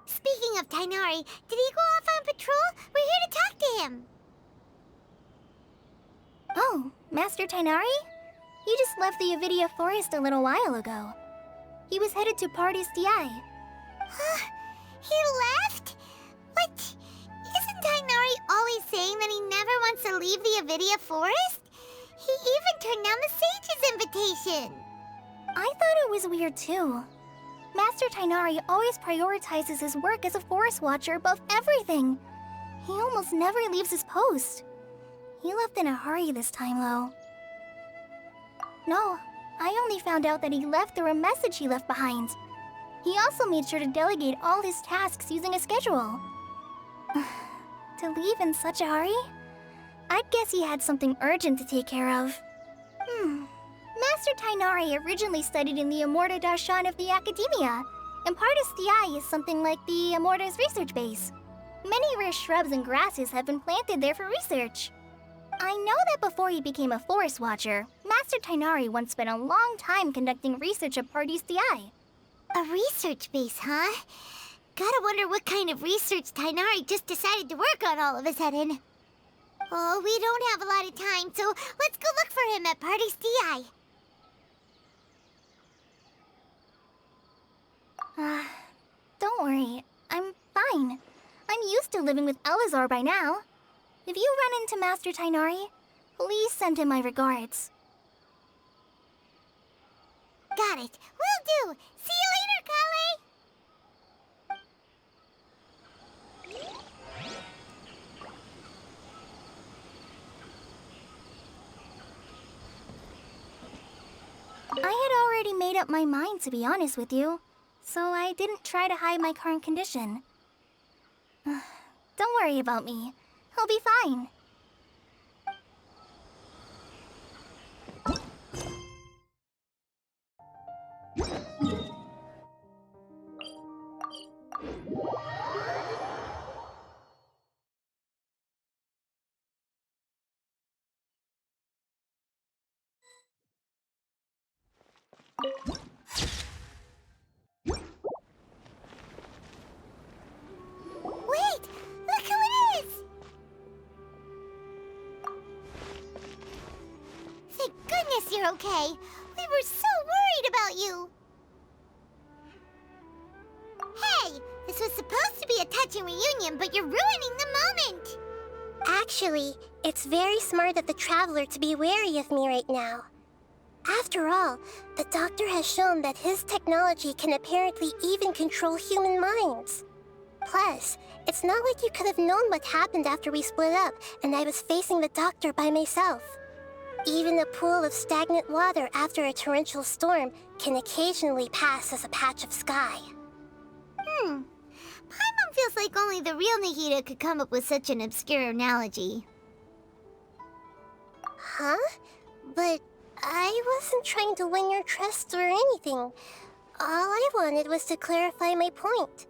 Speaking of Tighnari, did he go off on patrol? We're here to talk to him. Oh, Master Tighnari? He just left the Avidia Forest a little while ago. He was headed to Party's DI. He left? What? Isn't Tighnari always saying that he never wants to leave the Avidia Forest? He even turned down the Sage's invitation. I thought it was weird too. Master Tighnari always prioritizes his work as a forest watcher above everything. He almost never leaves his post. He left in a hurry this time, though. No, I only found out that he left through a message he left behind. He also made sure to delegate all his tasks using a schedule. To leave in such a hurry? I'd guess he had something urgent to take care of. Master Tighnari originally studied in the Amorta Darshan of the Academia, and Partis Di is something like the Amorta's research base. Many rare shrubs and grasses have been planted there for research. I know that before he became a forest watcher, Master Tighnari once spent a long time conducting research at Partis Di. A research base, huh? Gotta wonder what kind of research Tighnari just decided to work on all of a sudden. Oh, we don't have a lot of time, so let's go look for him at Partis Di. Don't worry. I'm fine. I'm used to living with Elazar by now. If you run into Master Tighnari, please send him my regards. Got it. Will do. See you later, Kale! I had already made up my mind, to be honest with you, so I didn't try to hide my current condition. Don't worry about me. I'll be fine. Wait! Look who it is! Thank goodness you're okay. We were so worried about you. Hey! This was supposed to be a touching reunion, but you're ruining the moment! Actually, it's very smart of the Traveler to be wary of me right now. After all, the Doctor has shown that his technology can apparently even control human minds. Plus, it's not like you could have known what happened after we split up and I was facing the Doctor by myself. Even a pool of stagnant water after a torrential storm can occasionally pass as a patch of sky. Paimon feels like only the real Nahida could come up with such an obscure analogy. Huh? But I wasn't trying to win your trust or anything. All I wanted was to clarify my point.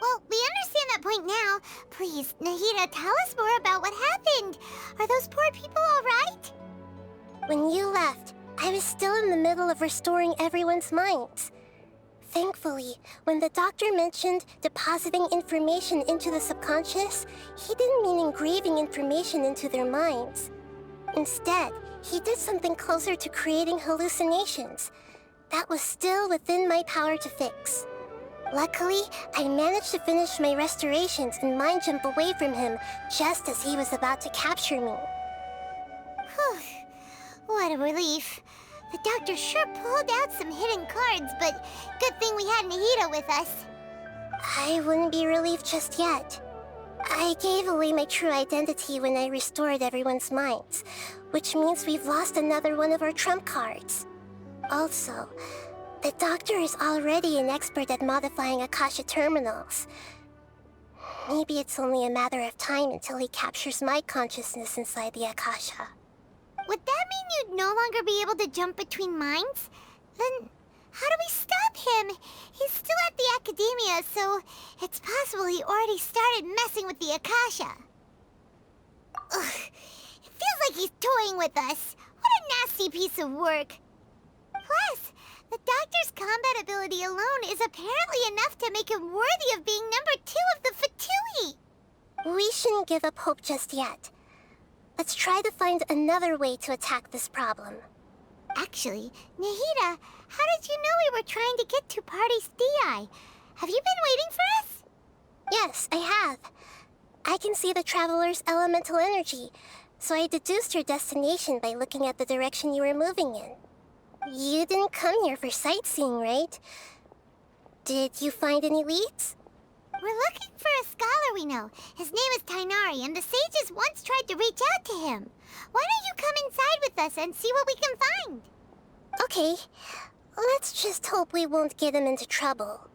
Well, we understand that point now. Please, Nahida, tell us more about what happened. Are those poor people all right? When you left, I was still in the middle of restoring everyone's minds. Thankfully, when the Doctor mentioned depositing information into the subconscious, he didn't mean engraving information into their minds. Instead, he did something closer to creating hallucinations. That was still within my power to fix. Luckily, I managed to finish my restorations and mind jump away from him just as he was about to capture me. Whew. What a relief. The Doctor sure pulled out some hidden cards, but good thing we had Nahida with us. I wouldn't be relieved just yet. I gave away my true identity when I restored everyone's minds, which means we've lost another one of our trump cards. Also, the Doctor is already an expert at modifying Akasha terminals. Maybe it's only a matter of time until he captures my consciousness inside the Akasha. Would that mean you'd no longer be able to jump between minds? Then how do we stop him? He's still at the Academia, so it's possible he already started messing with the Akasha. Ugh, it feels like he's toying with us. What a nasty piece of work. Plus, the Doctor's combat ability alone is apparently enough to make him worthy of being number 2 of the Fatui. We shouldn't give up hope just yet. Let's try to find another way to attack this problem. Actually, Nahida, how did you know we were trying to get to Party's DI? Have you been waiting for us? Yes, I have. I can see the Traveler's elemental energy, so I deduced your destination by looking at the direction you were moving in. You didn't come here for sightseeing, right? Did you find any leads? We're looking for a scholar we know. His name is Tighnari, and the sages once tried to reach out to him. Why don't you come inside with us and see what we can find? Okay. Let's just hope we won't get him into trouble.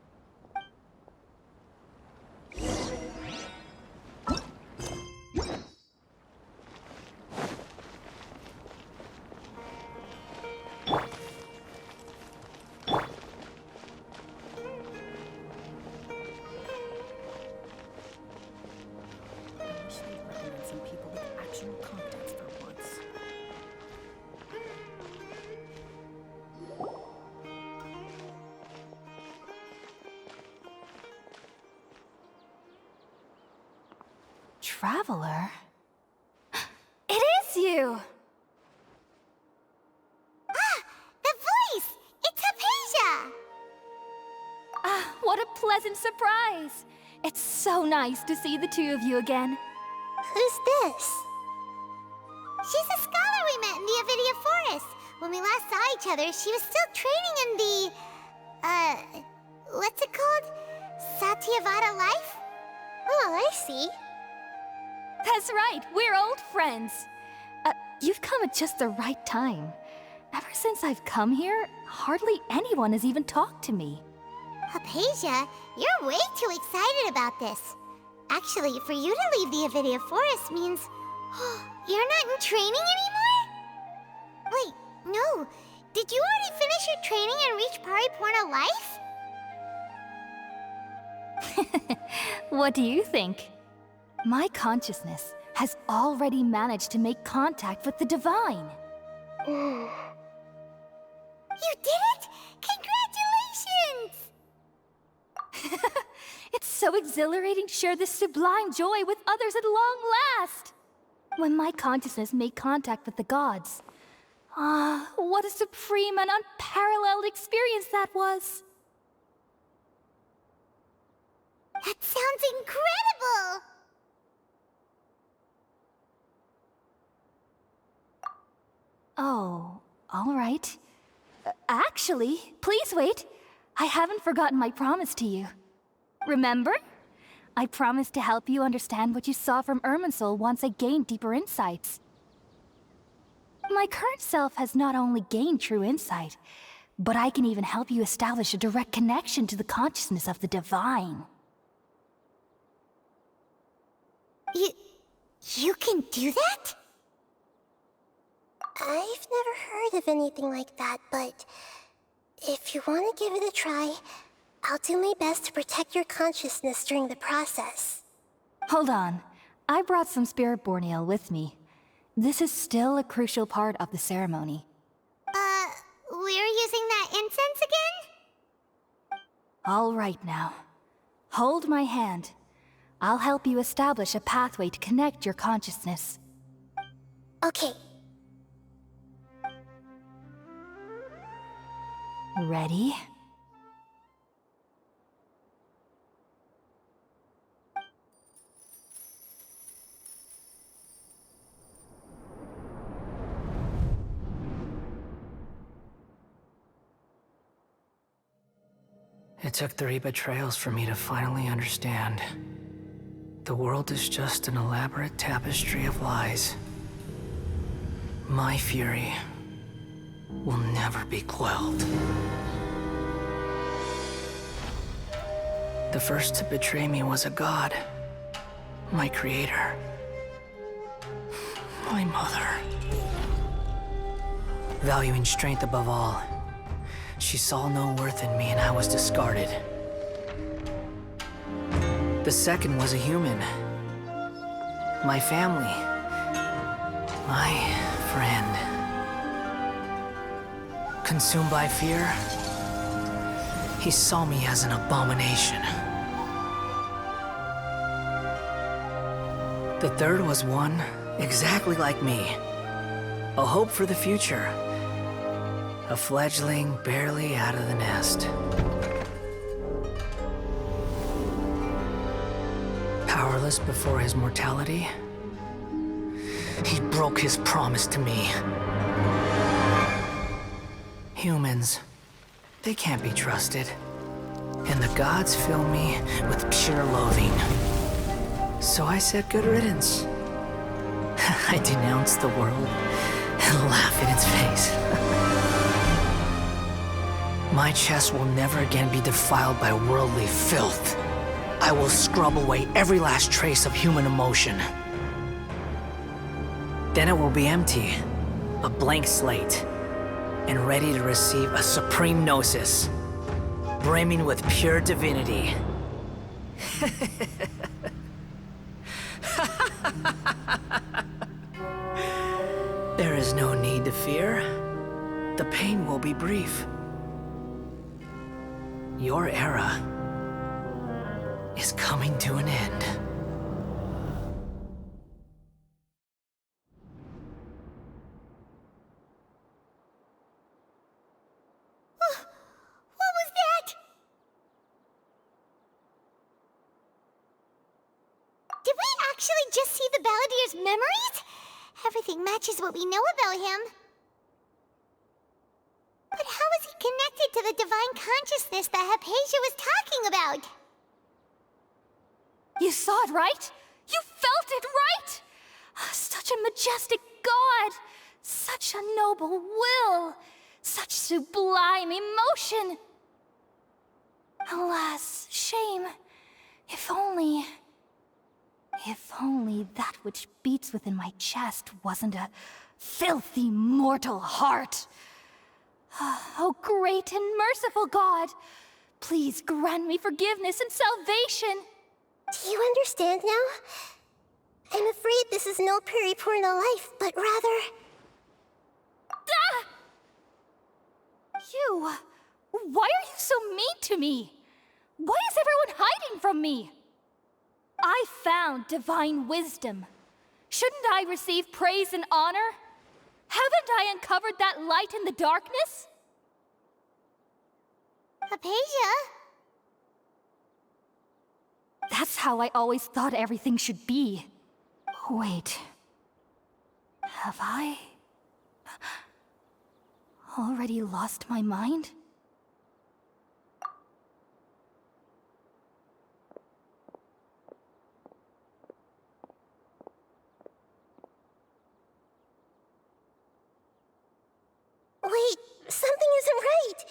Traveler? It is you! Ah! The voice! It's Hypatia! pleasant surprise. It's so nice to see the two of you again. Who's this? She's a scholar we met in the Avidia Forest. When we last saw each other, she was still training in the... what's it called? Satyavada life? Oh, I see. That's right, we're old friends. You've come at just the right time. Ever since I've come here, hardly anyone has even talked to me. Hypatia, you're way too excited about this. Actually, for you to leave the Avidia Forest means... you're not in training anymore? Wait, no. Did you already finish your training and reach Paripurna life? What do you think? My consciousness has already managed to make contact with the divine. You did it! Congratulations! It's so exhilarating to share this sublime joy with others at long last! When my consciousness made contact with the gods. What a supreme and unparalleled experience that was! That sounds incredible! Oh, all right. Actually, please wait. I haven't forgotten my promise to you. Remember? I promised to help you understand what you saw from Irminsul once I gained deeper insights. My current self has not only gained true insight, but I can even help you establish a direct connection to the consciousness of the divine. You can do that? I've never heard of anything like that, but if you want to give it a try, I'll do my best to protect your consciousness during the process. Hold on. I brought some spirit borneal with me. This is still a crucial part of the ceremony. We're using that incense again? All right now. Hold my hand. I'll help you establish a pathway to connect your consciousness. Okay. Ready? It took 3 betrayals for me to finally understand. The world is just an elaborate tapestry of lies. My fury will never be quelled. The first to betray me was a god. My creator. My mother. Valuing strength above all, she saw no worth in me and I was discarded. The second was a human. My family. My friend. Consumed by fear, he saw me as an abomination. The third was one exactly like me. A hope for the future. A fledgling barely out of the nest. Powerless before his mortality, he broke his promise to me. Humans, they can't be trusted. And the gods fill me with pure loathing. So I said good riddance. I denounce the world and laugh in its face. My chest will never again be defiled by worldly filth. I will scrub away every last trace of human emotion. Then it will be empty, a blank slate, and ready to receive a supreme gnosis, brimming with pure divinity. There is no need to fear. The pain will be brief. Your era is coming to an end. What was that? actually just see the Balladier's memories? Everything matches what we know about him. But how is he connected to the divine consciousness that Hypatia was talking about? You saw it, right? You felt it, right? Such a majestic god! Such a noble will! Such sublime emotion! Alas, shame. If only that which beats within my chest wasn't a filthy mortal heart. Oh, great and merciful God! Please grant me forgiveness and salvation! Do you understand now? I'm afraid this is no periporno life, but rather... Ah! You... Why are you so mean to me? Why is everyone hiding from me? I found divine wisdom. Shouldn't I receive praise and honor? Haven't I uncovered that light in the darkness? Hypatia? That's how I always thought everything should be. Wait. Have I... already lost my mind? Wait, something isn't right.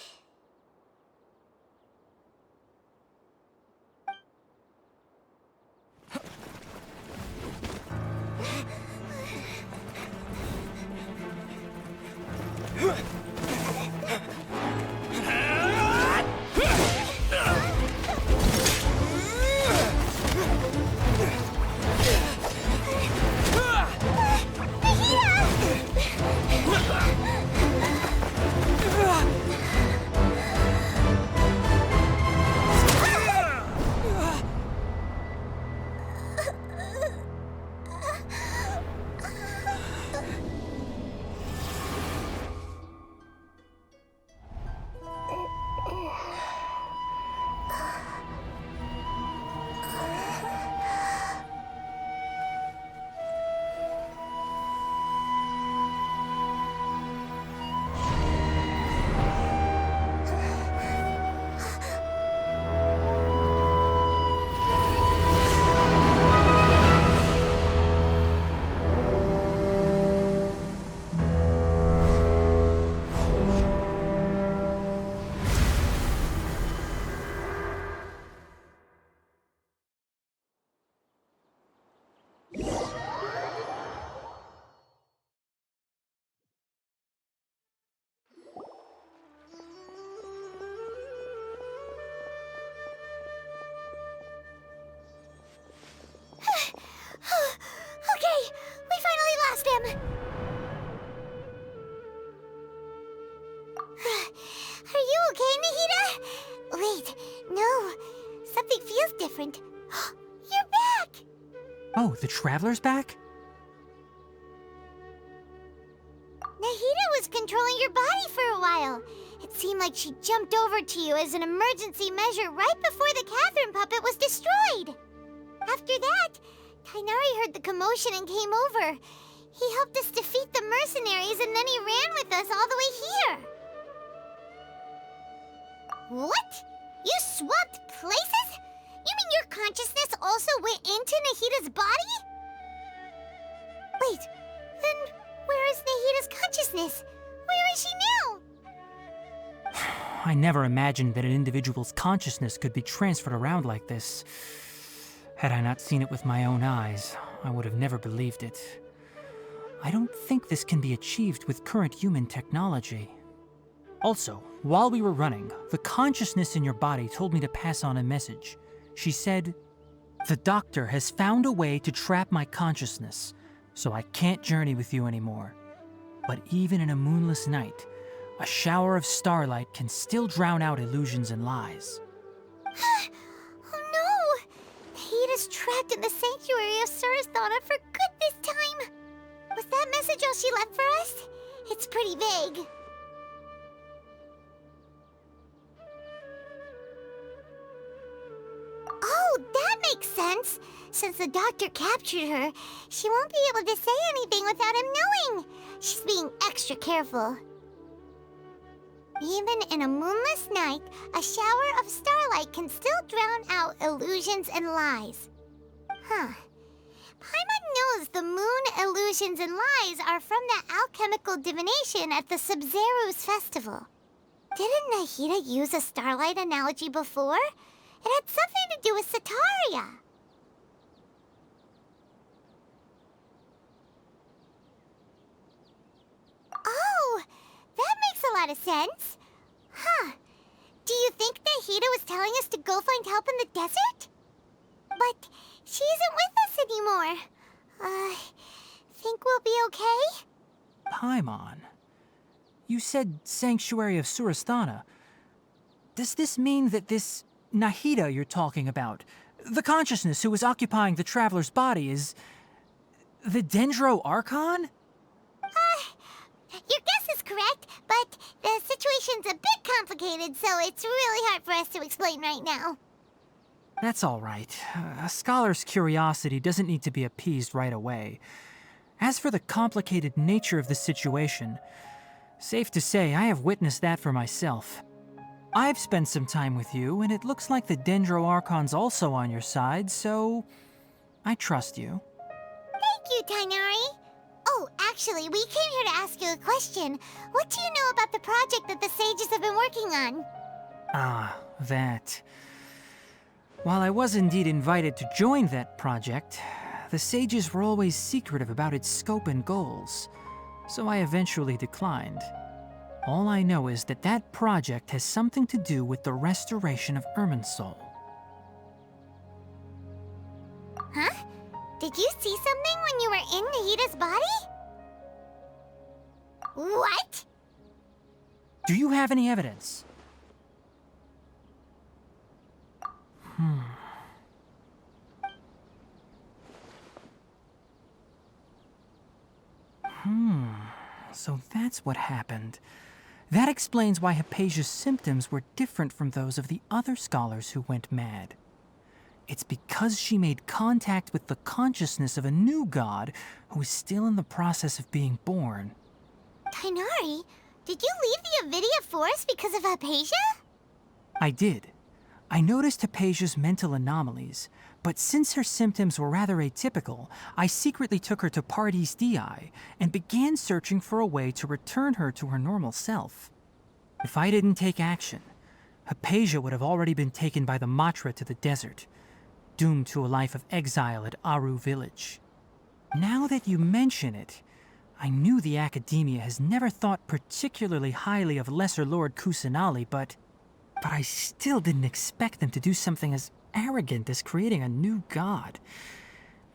different. You're back! Oh, the Traveler's back? Nahida was controlling your body for a while. It seemed like she jumped over to you as an emergency measure right before the Katheryn puppet was destroyed. After that, Tighnari heard the commotion and came over. He helped us defeat the mercenaries and then he ran with us all the way here. What? You swapped places? You mean your consciousness also went into Nahida's body? Wait, then where is Nahida's consciousness? Where is she now? I never imagined that an individual's consciousness could be transferred around like this. Had I not seen it with my own eyes, I would have never believed it. I don't think this can be achieved with current human technology. Also, while we were running, the consciousness in your body told me to pass on a message. She said, "The doctor has found a way to trap my consciousness, so I can't journey with you anymore. But even in a moonless night, a shower of starlight can still drown out illusions and lies." Oh no! Nahida's trapped in the sanctuary of Surathana for good this time. Was that message all she left for us? It's pretty vague. Oh, that makes sense! Since the doctor captured her, she won't be able to say anything without him knowing. She's being extra careful. Even in a moonless night, a shower of starlight can still drown out illusions and lies. Huh. Paimon knows the moon illusions and lies are from the alchemical divination at the Sub-Zeru's festival. Didn't Nahida use a starlight analogy before? It had something to do with Sataria. Oh, that makes a lot of sense. Huh. Do you think Nahida was telling us to go find help in the desert? But she isn't with us anymore. Think we'll be okay? Paimon, you said Sanctuary of Surasthana. Does this mean that this Nahida you're talking about, the consciousness who is occupying the traveler's body, is the Dendro Archon? Your guess is correct, but the situation's a bit complicated, so it's really hard for us to explain right now. That's all right. A scholar's curiosity doesn't need to be appeased right away. As for the complicated nature of the situation, safe to say I have witnessed that for myself. I've spent some time with you, and it looks like the Dendro Archon's also on your side, so I trust you. Thank you, Tainari. Oh, actually, we came here to ask you a question. What do you know about the project that the sages have been working on? Ah, that. While I was indeed invited to join that project, the sages were always secretive about its scope and goals, so I eventually declined. All I know is that that project has something to do with the restoration of Irminsul. Huh? Did you see something when you were in Nahida's body? What? Do you have any evidence? So that's what happened. That explains why Hypatia's symptoms were different from those of the other scholars who went mad. It's because she made contact with the consciousness of a new god who is still in the process of being born. Tainari, did you leave the Avidia Forest because of Hypatia? I did. I noticed Hypatia's mental anomalies, but since her symptoms were rather atypical, I secretly took her to Pardis Dii and began searching for a way to return her to her normal self. If I didn't take action, Hypatia would have already been taken by the Matra to the desert, doomed to a life of exile at Aru village. Now that you mention it, I knew the Academia has never thought particularly highly of Lesser Lord Kusanali, but I still didn't expect them to do something as arrogant as creating a new god.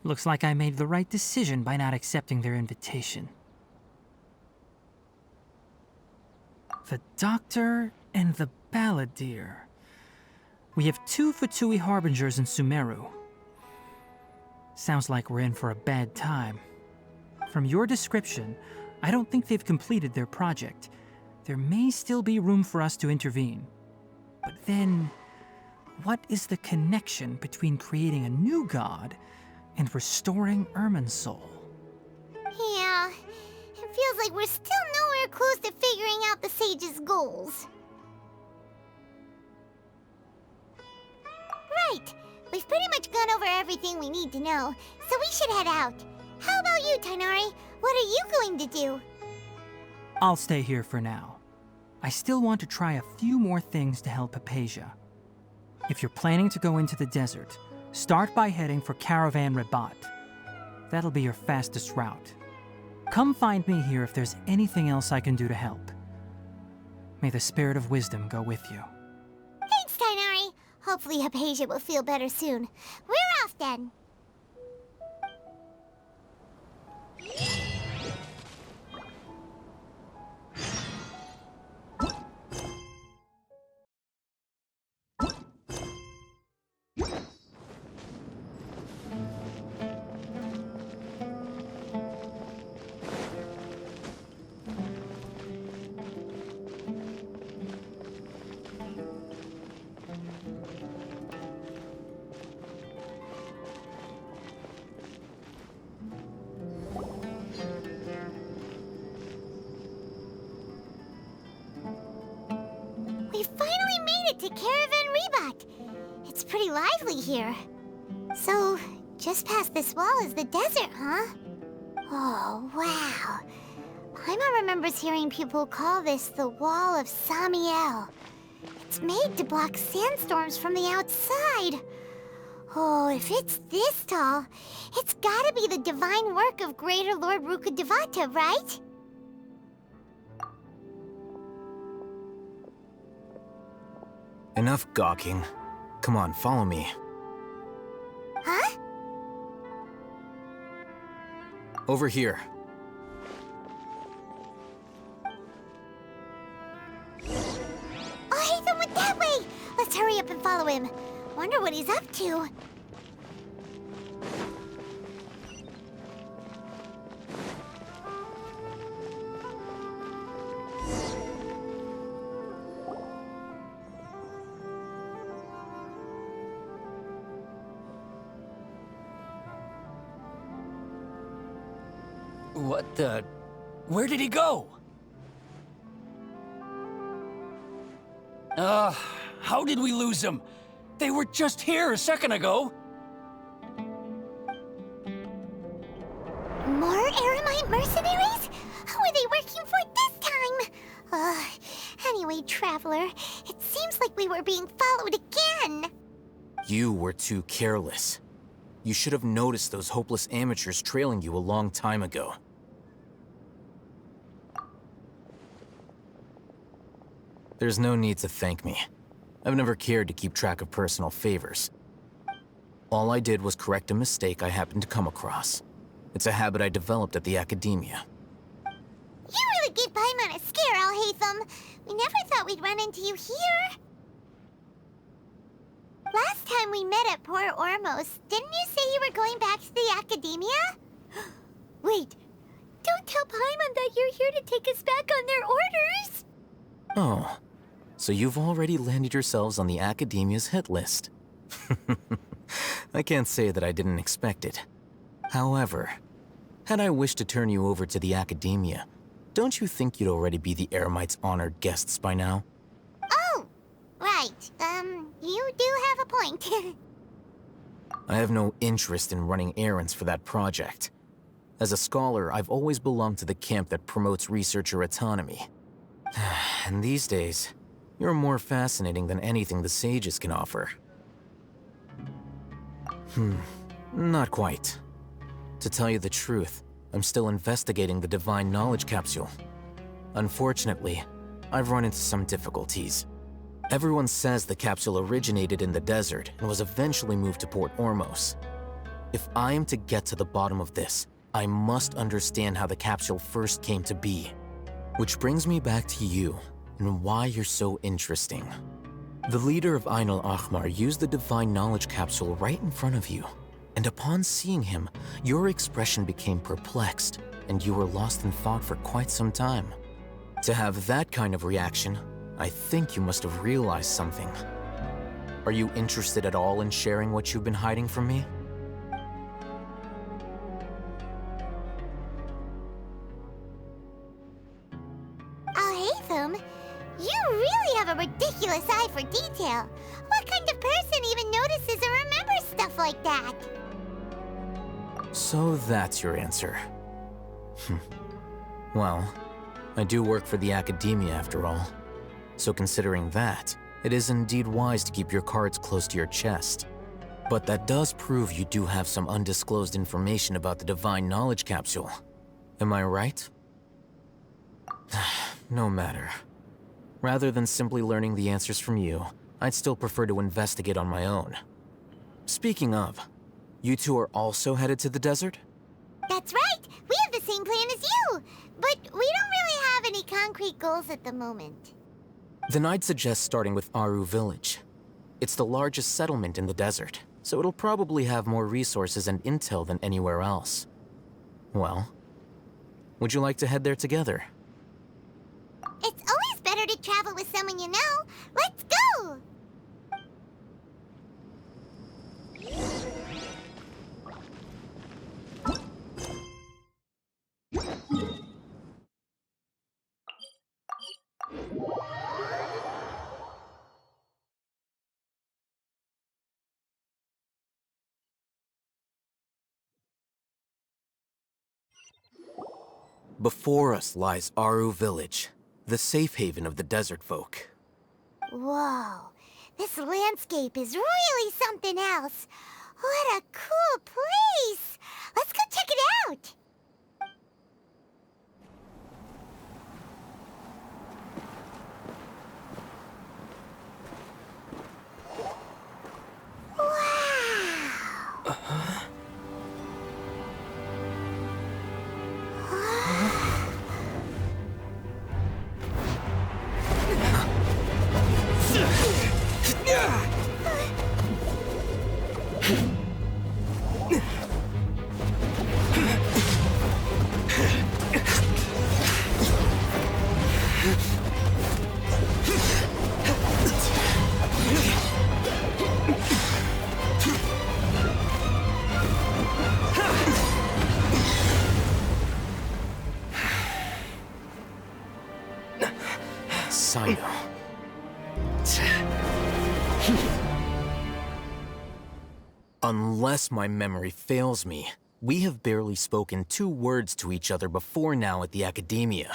Looks like I made the right decision by not accepting their invitation. The Doctor and the Balladeer. We have 2 Fatui Harbingers in Sumeru. Sounds like we're in for a bad time. From your description, I don't think they've completed their project. There may still be room for us to intervene. But then, what is the connection between creating a new god and restoring Irminsul? Yeah, it feels like we're still nowhere close to figuring out the sage's goals. Right, we've pretty much gone over everything we need to know, so we should head out. How about you, Tainari? What are you going to do? I'll stay here for now. I still want to try a few more things to help Hypatia. If you're planning to go into the desert, start by heading for Caravan Rabat. That'll be your fastest route. Come find me here if there's anything else I can do to help. May the spirit of wisdom go with you. Thanks, Tainari. Hopefully Hypatia will feel better soon. We're off then. to Caravan Rebot. It's pretty lively here. So, just past this wall is the desert, huh? Oh, wow. Paimon remembers hearing people call this the Wall of Samiel. It's made to block sandstorms from the outside. Oh, if it's this tall, it's gotta be the divine work of Greater Lord Rukkhadevata, right? Enough gawking. Come on, follow me. Huh? Over here. Oh, Hatham went that way! Let's hurry up and follow him. Wonder what he's up to. What the... Where did he go? How did we lose them? They were just here a second ago. More Eremite mercenaries? Who are they working for this time? Anyway, Traveler, it seems like we were being followed again. You were too careless. You should have noticed those hopeless amateurs trailing you a long time ago. There's no need to thank me. I've never cared to keep track of personal favors. All I did was correct a mistake I happened to come across. It's a habit I developed at the academia. You really gave Paimon a scare, Al-Hatham. We never thought we'd run into you here. Last time we met at Port Ormos, didn't you say you were going back to the academia? Wait, don't tell Paimon that you're here to take us back on their orders! Oh, so you've already landed yourselves on the academia's hit list. I can't say that I didn't expect it. However, had I wished to turn you over to the academia, don't you think you'd already be the Eremites' honored guests by now? Oh, right. You do have a point. I have no interest in running errands for that project. As a scholar, I've always belonged to the camp that promotes researcher autonomy. And these days, you're more fascinating than anything the sages can offer. Not quite. To tell you the truth, I'm still investigating the Divine Knowledge Capsule. Unfortunately, I've run into some difficulties. Everyone says the capsule originated in the desert and was eventually moved to Port Ormos. If I am to get to the bottom of this, I must understand how the capsule first came to be. Which brings me back to you, and why you're so interesting. The leader of Ain al-Ahmar used the Divine Knowledge Capsule right in front of you, and upon seeing him, your expression became perplexed, and you were lost in thought for quite some time. To have that kind of reaction, I think you must have realized something. Are you interested at all in sharing what you've been hiding from me? Al-Hatham, you really have a ridiculous eye for detail. What kind of person even notices or remembers stuff like that? So that's your answer. Well, I do work for the academia after all. So considering that, it is indeed wise to keep your cards close to your chest. But that does prove you do have some undisclosed information about the Divine Knowledge Capsule. Am I right? No matter. Rather than simply learning the answers from you, I'd still prefer to investigate on my own. Speaking of, you two are also headed to the desert? That's right! We have the same plan as you! But we don't really have any concrete goals at the moment. Then I'd suggest starting with Aru Village. It's the largest settlement in the desert, so it'll probably have more resources and intel than anywhere else. Well, would you like to head there together? It's always better to travel with someone you know. Let's go! Before us lies Aru Village, the safe haven of the desert folk. Whoa, this landscape is really something else. What a cool place! Let's go check it out! Sino. Unless my memory fails me, we have barely spoken 2 words to each other before now at the Academia.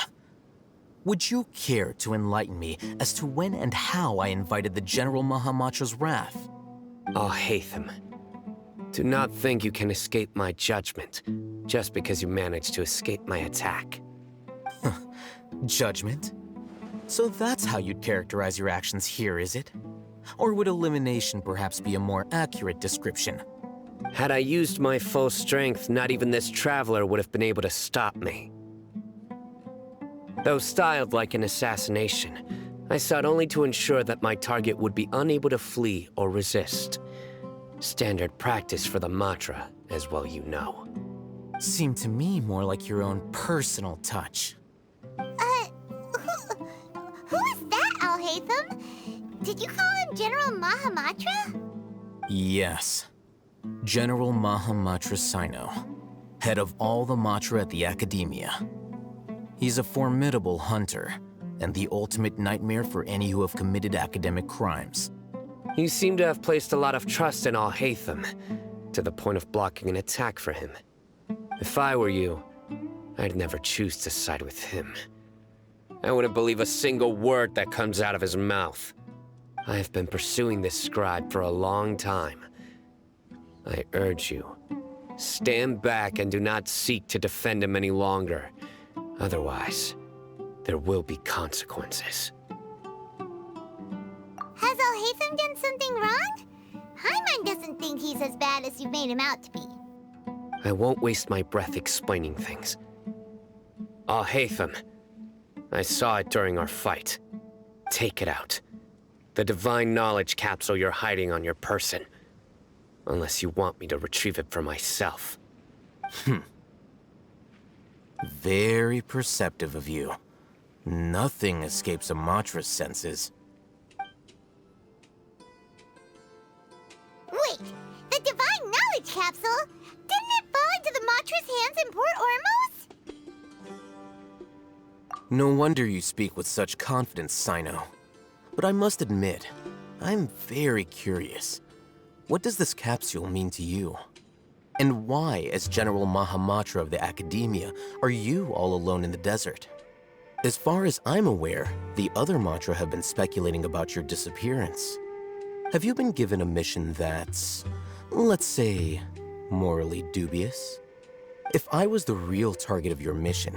Would you care to enlighten me as to when and how I invited the General Mahamatra's wrath? Al-Haytham, do not think you can escape my judgment just because you managed to escape my attack. Judgment? So that's how you'd characterize your actions here, is it? Or would elimination perhaps be a more accurate description? Had I used my full strength, not even this traveler would have been able to stop me. Though styled like an assassination, I sought only to ensure that my target would be unable to flee or resist. Standard practice for the Matra, as well you know. Seemed to me more like your own personal touch. Who is that, Al-Haytham? Did you call him General Mahamatra? Yes. General Mahamatra Sino, head of all the Matra at the Academia. He's a formidable hunter, and the ultimate nightmare for any who have committed academic crimes. You seem to have placed a lot of trust in Al-Haytham, to the point of blocking an attack for him. If I were you, I'd never choose to side with him. I wouldn't believe a single word that comes out of his mouth. I have been pursuing this scribe for a long time. I urge you, stand back and do not seek to defend him any longer. Otherwise, there will be consequences. Has Al-Haytham done something wrong? Hyman doesn't think he's as bad as you made him out to be. I won't waste my breath explaining things. Al-Haytham, I saw it during our fight. Take it out. The divine knowledge capsule you're hiding on your person. Unless you want me to retrieve it for myself. Very perceptive of you. Nothing escapes a Matra's senses. Wait, the divine knowledge capsule? Didn't it fall into the Matra's hands in Port Ormos? No wonder you speak with such confidence, Sino. But I must admit, I'm very curious. What does this capsule mean to you? And why, as General Mahamatra of the Academia, are you all alone in the desert? As far as I'm aware, the other Matra have been speculating about your disappearance. Have you been given a mission that's, let's say, morally dubious? If I was the real target of your mission,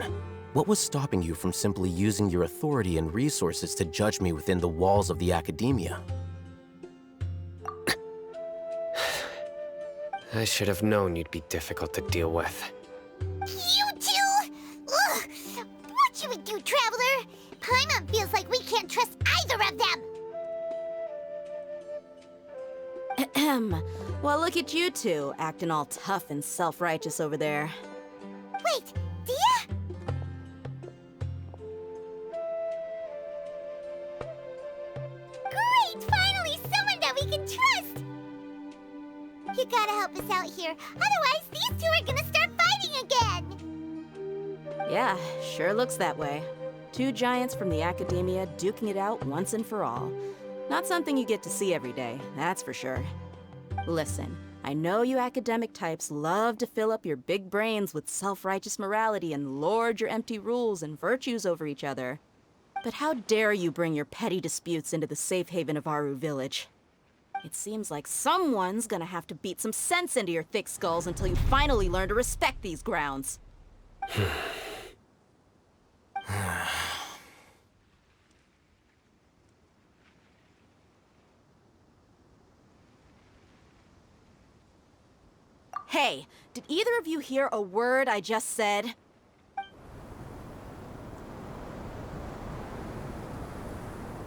what was stopping you from simply using your authority and resources to judge me within the walls of the Academia? I should have known you'd be difficult to deal with. You two? Ugh! What should we do, Traveler? Paimon feels like we can't trust either of them. Ahem. Well, look at you two, acting all tough and self-righteous over there. Wait, Dia? Great! Finally, someone that we can trust! You gotta help us out here, otherwise these two are gonna start fighting again! Yeah, sure looks that way. 2 giants from the Academia duking it out once and for all. Not something you get to see every day, that's for sure. Listen, I know you academic types love to fill up your big brains with self-righteous morality and lord your empty rules and virtues over each other. But how dare you bring your petty disputes into the safe haven of Aru Village? It seems like someone's gonna have to beat some sense into your thick skulls until you finally learn to respect these grounds. Hey, did either of you hear a word I just said?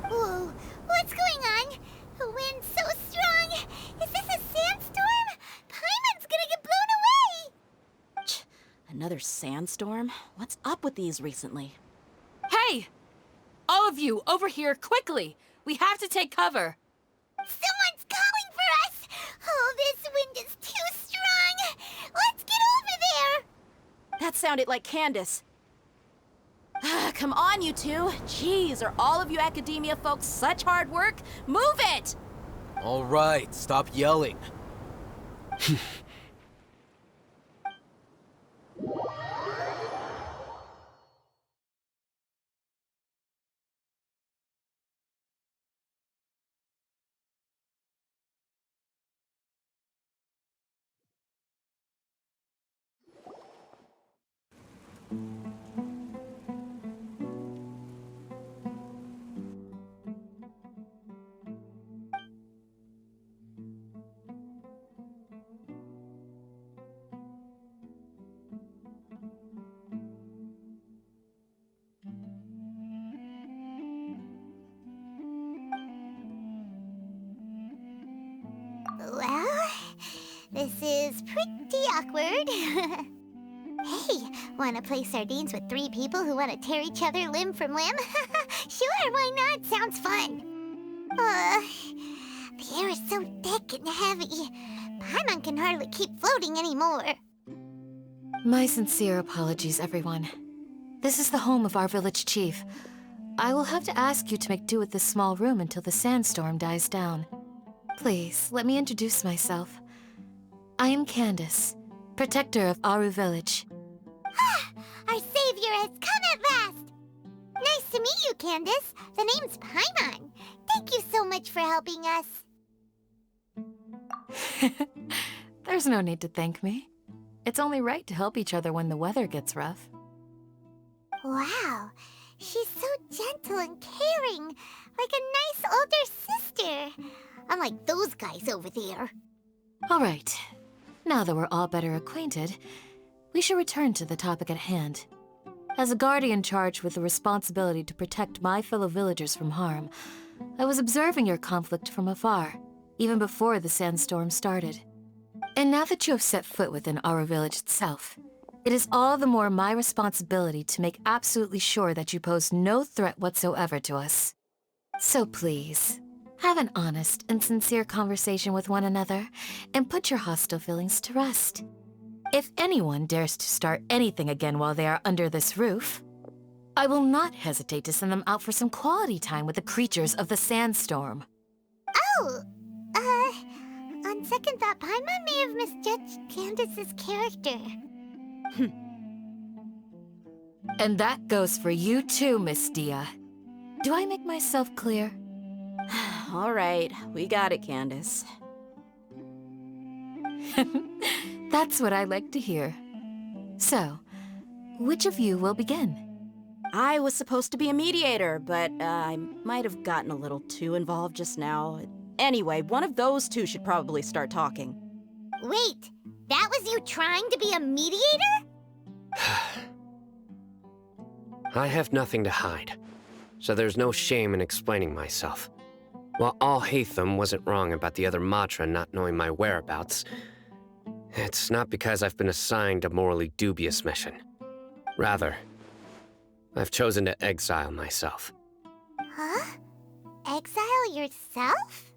Whoa, what's going on? The wind's so strong. Is this a sandstorm? Paimon's gonna get blown away! Another sandstorm? What's up with these recently? Hey! All of you, over here, quickly! We have to take cover! Someone's calling for us! Oh, this wind is too strong! Let's get over there! That sounded like Candace. Come on, you two. Jeez, are all of you academia folks such hard work? Move it! All right, stop yelling. Well, this is pretty awkward. Hey, wanna play sardines with 3 people who wanna tear each other limb from limb? Sure, why not? Sounds fun. The air is so thick and heavy. Paimon can hardly keep floating anymore. My sincere apologies, everyone. This is the home of our village chief. I will have to ask you to make do with this small room until the sandstorm dies down. Please, let me introduce myself. I am Candace, protector of Aru Village. Our savior has come at last! Nice to meet you, Candace. The name's Paimon. Thank you so much for helping us. There's no need to thank me. It's only right to help each other when the weather gets rough. Wow, she's so gentle and caring, like a nice older sister. Unlike those guys over there. All right. Now that we're all better acquainted, we should return to the topic at hand. As a guardian charged with the responsibility to protect my fellow villagers from harm, I was observing your conflict from afar, even before the sandstorm started. And now that you have set foot within our village itself, it is all the more my responsibility to make absolutely sure that you pose no threat whatsoever to us. So please, have an honest and sincere conversation with one another, and put your hostile feelings to rest. If anyone dares to start anything again while they are under this roof, I will not hesitate to send them out for some quality time with the creatures of the sandstorm. Oh, on second thought, Paimon may have misjudged Candace's character. And that goes for you too, Miss Dia. Do I make myself clear? All right, we got it, Candace. That's what I like to hear. So, which of you will begin? I was supposed to be a mediator, but I might have gotten a little too involved just now. Anyway, one of those two should probably start talking. Wait, that was you trying to be a mediator? I have nothing to hide, so there's no shame in explaining myself. While Alhaitham wasn't wrong about the other Matra not knowing my whereabouts, it's not because I've been assigned a morally dubious mission. Rather, I've chosen to exile myself. Huh? Exile yourself?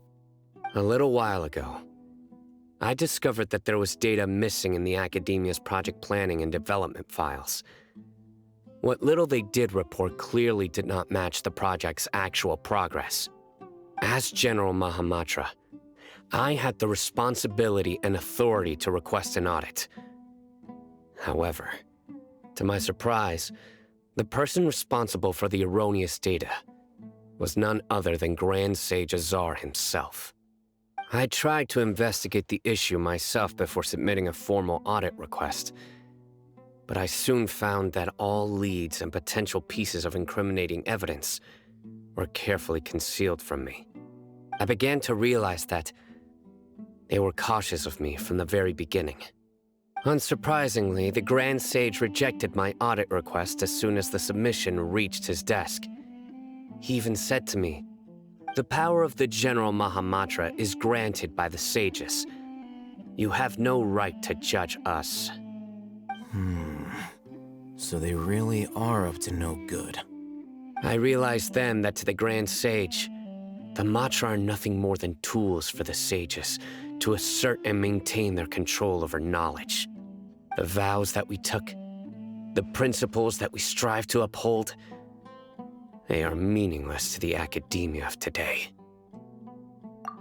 A little while ago, I discovered that there was data missing in the Academia's project planning and development files. What little they did report clearly did not match the project's actual progress. As General Mahamatra, I had the responsibility and authority to request an audit. However, to my surprise, the person responsible for the erroneous data was none other than Grand Sage Azar himself. I tried to investigate the issue myself before submitting a formal audit request, but I soon found that all leads and potential pieces of incriminating evidence were carefully concealed from me. I began to realize that they were cautious of me from the very beginning. Unsurprisingly, the Grand Sage rejected my audit request as soon as the submission reached his desk. He even said to me, "The power of the General Mahamatra is granted by the sages. You have no right to judge us." So they really are up to no good. I realized then that to the Grand Sage, the Matra are nothing more than tools for the sages to assert and maintain their control over knowledge. The vows that we took, the principles that we strive to uphold, they are meaningless to the academia of today.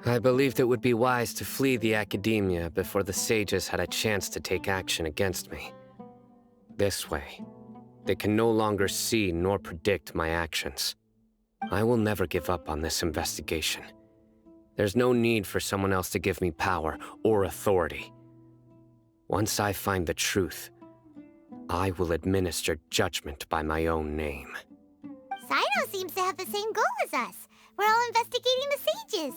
I believed it would be wise to flee the academia before the sages had a chance to take action against me. This way, they can no longer see nor predict my actions. I will never give up on this investigation. There's no need for someone else to give me power or authority. Once I find the truth, I will administer judgment by my own name. Sino seems to have the same goal as us. We're all investigating the sages.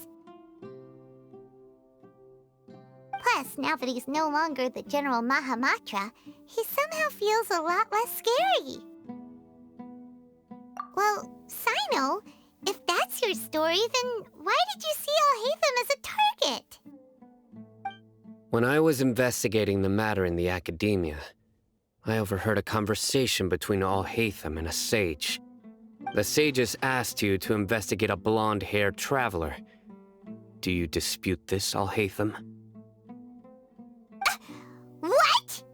Plus, now that he's no longer the General Mahamatra, he somehow feels a lot less scary. Well, Sino, if that's your story, then why did you see Alhaitham as a target? When I was investigating the matter in the academia, I overheard a conversation between Alhaitham and a sage. The sages asked you to investigate a blonde-haired traveler. Do you dispute this, Alhaitham? What?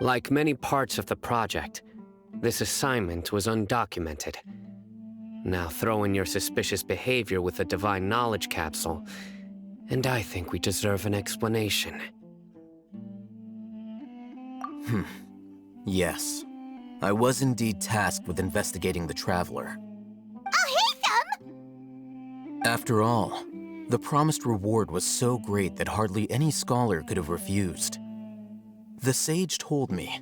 Like many parts of the project, this assignment was undocumented. Now throw in your suspicious behavior with the Divine Knowledge Capsule, and I think we deserve an explanation. Yes. I was indeed tasked with investigating the Traveler. Alhaitham! After all, the promised reward was so great that hardly any scholar could have refused. The sage told me,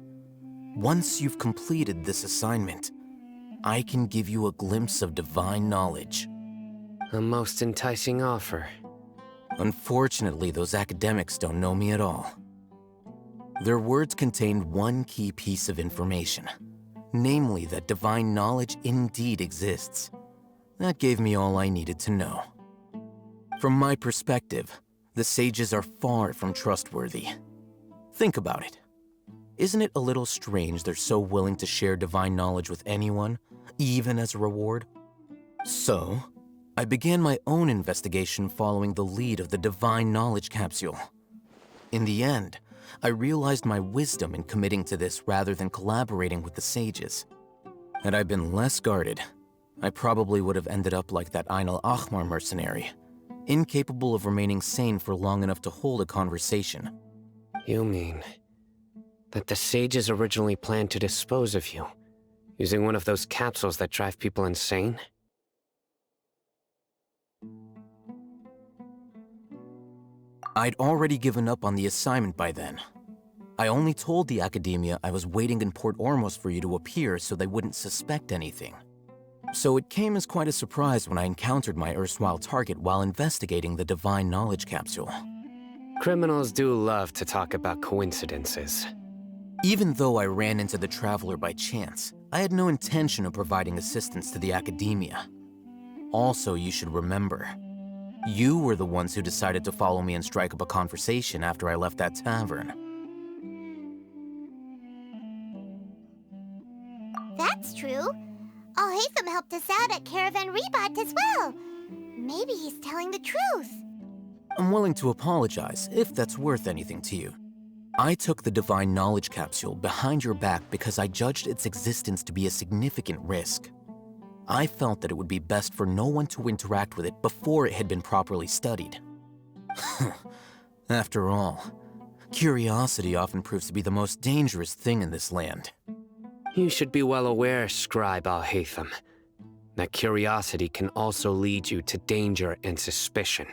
once you've completed this assignment, I can give you a glimpse of divine knowledge. A most enticing offer. Unfortunately, those academics don't know me at all. Their words contained one key piece of information, namely that divine knowledge indeed exists. That gave me all I needed to know. From my perspective, the sages are far from trustworthy. Think about it. Isn't it a little strange they're so willing to share divine knowledge with anyone, even as a reward? So, I began my own investigation following the lead of the Divine Knowledge Capsule. In the end, I realized my wisdom in committing to this rather than collaborating with the sages. Had I been less guarded, I probably would have ended up like that Ain al-Ahmar mercenary, incapable of remaining sane for long enough to hold a conversation. You mean that the sages originally planned to dispose of you, using one of those capsules that drive people insane? I'd already given up on the assignment by then. I only told the academia I was waiting in Port Ormos for you to appear so they wouldn't suspect anything. So it came as quite a surprise when I encountered my erstwhile target while investigating the Divine Knowledge Capsule. Criminals do love to talk about coincidences. Even though I ran into the Traveler by chance, I had no intention of providing assistance to the academia. Also, you should remember, you were the ones who decided to follow me and strike up a conversation after I left that tavern. That's true. Alhaitham helped us out at Caravan Rebat as well. Maybe he's telling the truth. I'm willing to apologize, if that's worth anything to you. I took the Divine Knowledge Capsule behind your back because I judged its existence to be a significant risk. I felt that it would be best for no one to interact with it before it had been properly studied. After all, curiosity often proves to be the most dangerous thing in this land. You should be well aware, Scribe Al-Haytham, that curiosity can also lead you to danger and suspicion.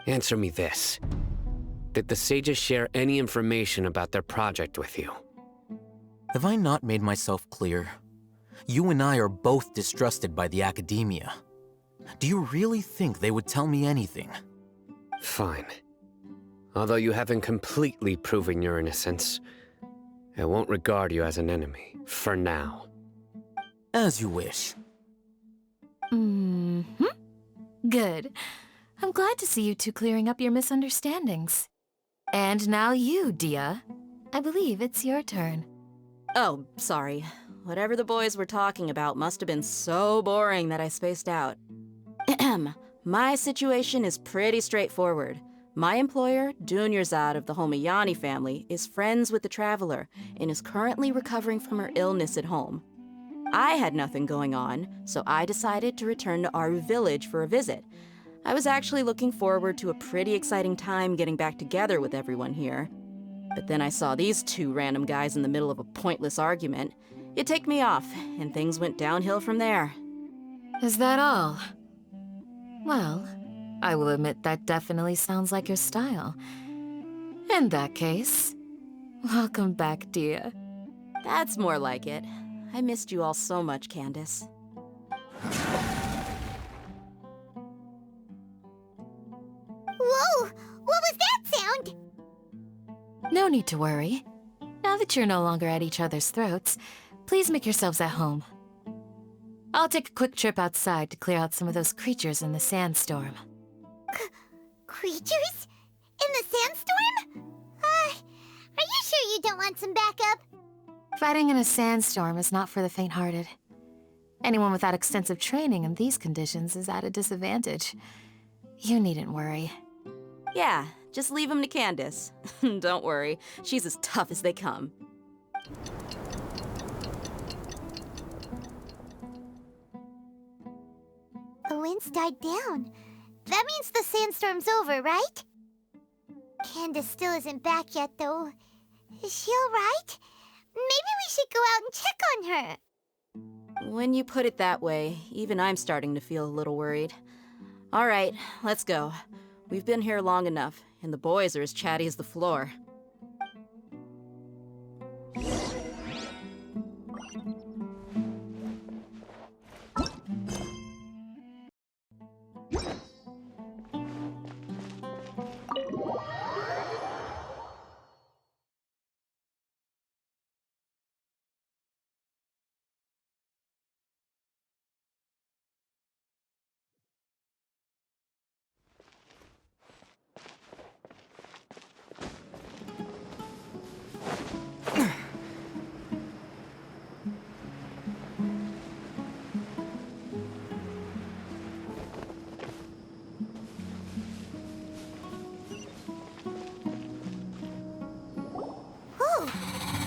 Answer me this. Did the sages share any information about their project with you? Have I not made myself clear? You and I are both distrusted by the academia. Do you really think they would tell me anything? Fine. Although you haven't completely proven your innocence, I won't regard you as an enemy, for now. As you wish. Good. I'm glad to see you two clearing up your misunderstandings. And now you, Dia. I believe it's your turn. Oh, sorry. Whatever the boys were talking about must have been so boring that I spaced out. My situation is pretty straightforward. My employer, Dunyarzad of the Homayani family, is friends with the Traveler and is currently recovering from her illness at home. I had nothing going on, so I decided to return to Aru village for a visit. I was actually looking forward to a pretty exciting time getting back together with everyone here. But then I saw these two random guys in the middle of a pointless argument. It ticked me off, and things went downhill from there. Is that all? Well, I will admit that definitely sounds like your style. In that case, welcome back, Dia. That's more like it. I missed you all so much, Candace. Whoa! What was that sound? No need to worry. Now that you're no longer at each other's throats, please make yourselves at home. I'll take a quick trip outside to clear out some of those creatures in the sandstorm. Creatures? In the sandstorm? Are you sure you don't want some backup? Fighting in a sandstorm is not for the faint-hearted. Anyone without extensive training in these conditions is at a disadvantage. You needn't worry. Yeah, just leave them to Candace. Don't worry, she's as tough as they come. The winds died down. That means the sandstorm's over, right? Candace still isn't back yet, though. Is she alright? Maybe we should go out and check on her. When you put it that way, even I'm starting to feel a little worried. All right, let's go. We've been here long enough, and the boys are as chatty as the floor.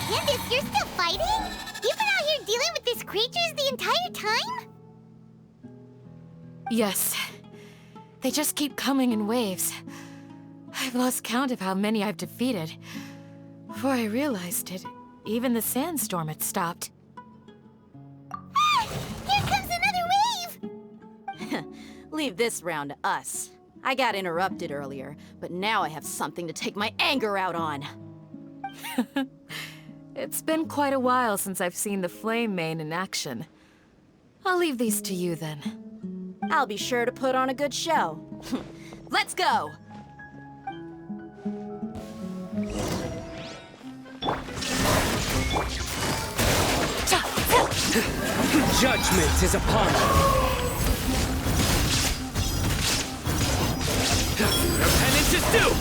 Candace, you're still fighting? You've been out here dealing with these creatures the entire time? Yes. They just keep coming in waves. I've lost count of how many I've defeated. Before I realized it, even the sandstorm had stopped. Ah! Here comes another wave! Leave this round to us. I got interrupted earlier, but now I have something to take my anger out on. It's been quite a while since I've seen the Flame Mane in action. I'll leave these to you then. I'll be sure to put on a good show. Let's go! Judgment is upon you. Your penance is due!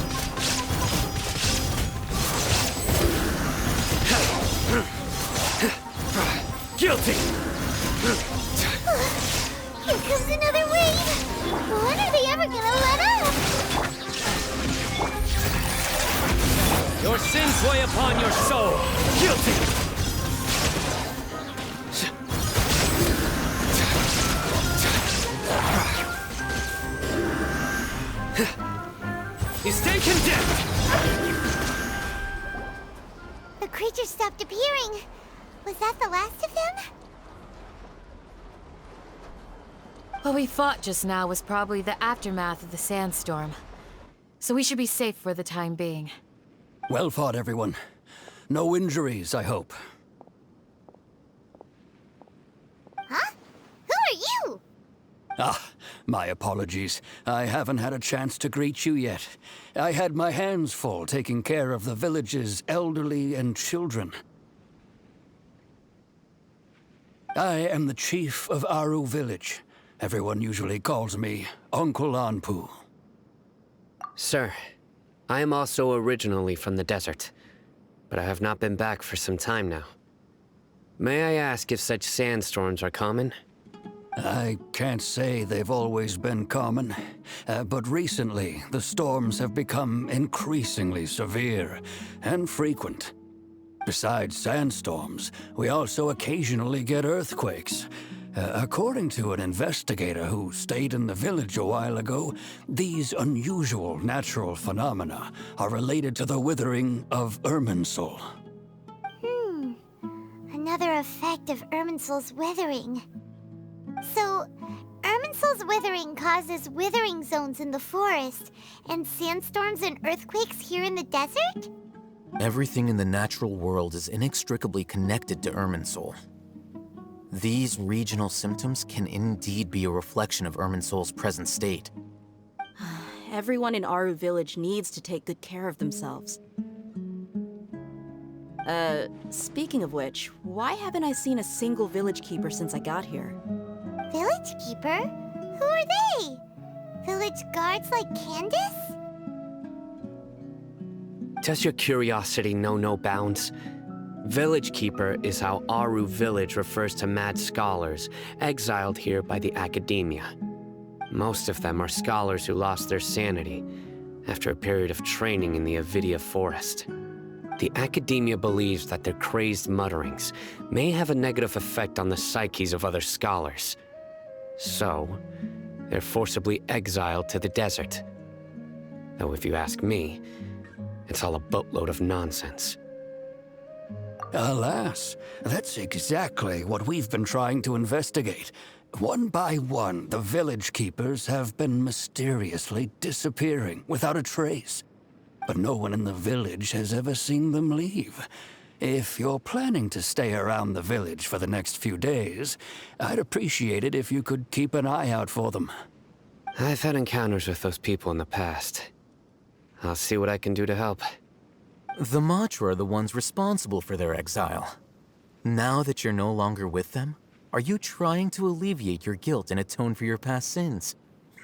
Guilty! Here comes another wave! When are they ever gonna let up? Your sins weigh upon your soul! Guilty! The creatures stopped appearing. Was that the last of them? What we fought just now was probably the aftermath of the sandstorm. So we should be safe for the time being. Well fought, everyone. No injuries, I hope. Huh? Who are you? Ah, my apologies. I haven't had a chance to greet you yet. I had my hands full taking care of the village's elderly and children. I am the chief of Aru village. Everyone usually calls me Uncle Anpu. Sir, I am also originally from the desert, but I have not been back for some time now. May I ask if such sandstorms are common? I can't say they've always been common, but recently the storms have become increasingly severe and frequent. Besides sandstorms, we also occasionally get earthquakes. According to an investigator who stayed in the village a while ago, these unusual natural phenomena are related to the withering of Irminsul. Another effect of Irminsul's withering. So, Irminsul's withering causes withering zones in the forest, and sandstorms and earthquakes here in the desert? Everything in the natural world is inextricably connected to Irminsul. These regional symptoms can indeed be a reflection of Irminsul's present state. Everyone in Aru village needs to take good care of themselves. Speaking of which, why haven't I seen a single village keeper since I got here? Village keeper? Who are they? Village guards like Candace? Does your curiosity know no bounds? Village Keeper is how Aru village refers to mad scholars exiled here by the academia. Most of them are scholars who lost their sanity after a period of training in the Avidia forest. The academia believes that their crazed mutterings may have a negative effect on the psyches of other scholars. So, they're forcibly exiled to the desert. Though if you ask me, it's all a boatload of nonsense. Alas, that's exactly what we've been trying to investigate. One by one, the village keepers have been mysteriously disappearing without a trace. But no one in the village has ever seen them leave. If you're planning to stay around the village for the next few days, I'd appreciate it if you could keep an eye out for them. I've had encounters with those people in the past. I'll see what I can do to help. The Matra are the ones responsible for their exile. Now that you're no longer with them, are you trying to alleviate your guilt and atone for your past sins?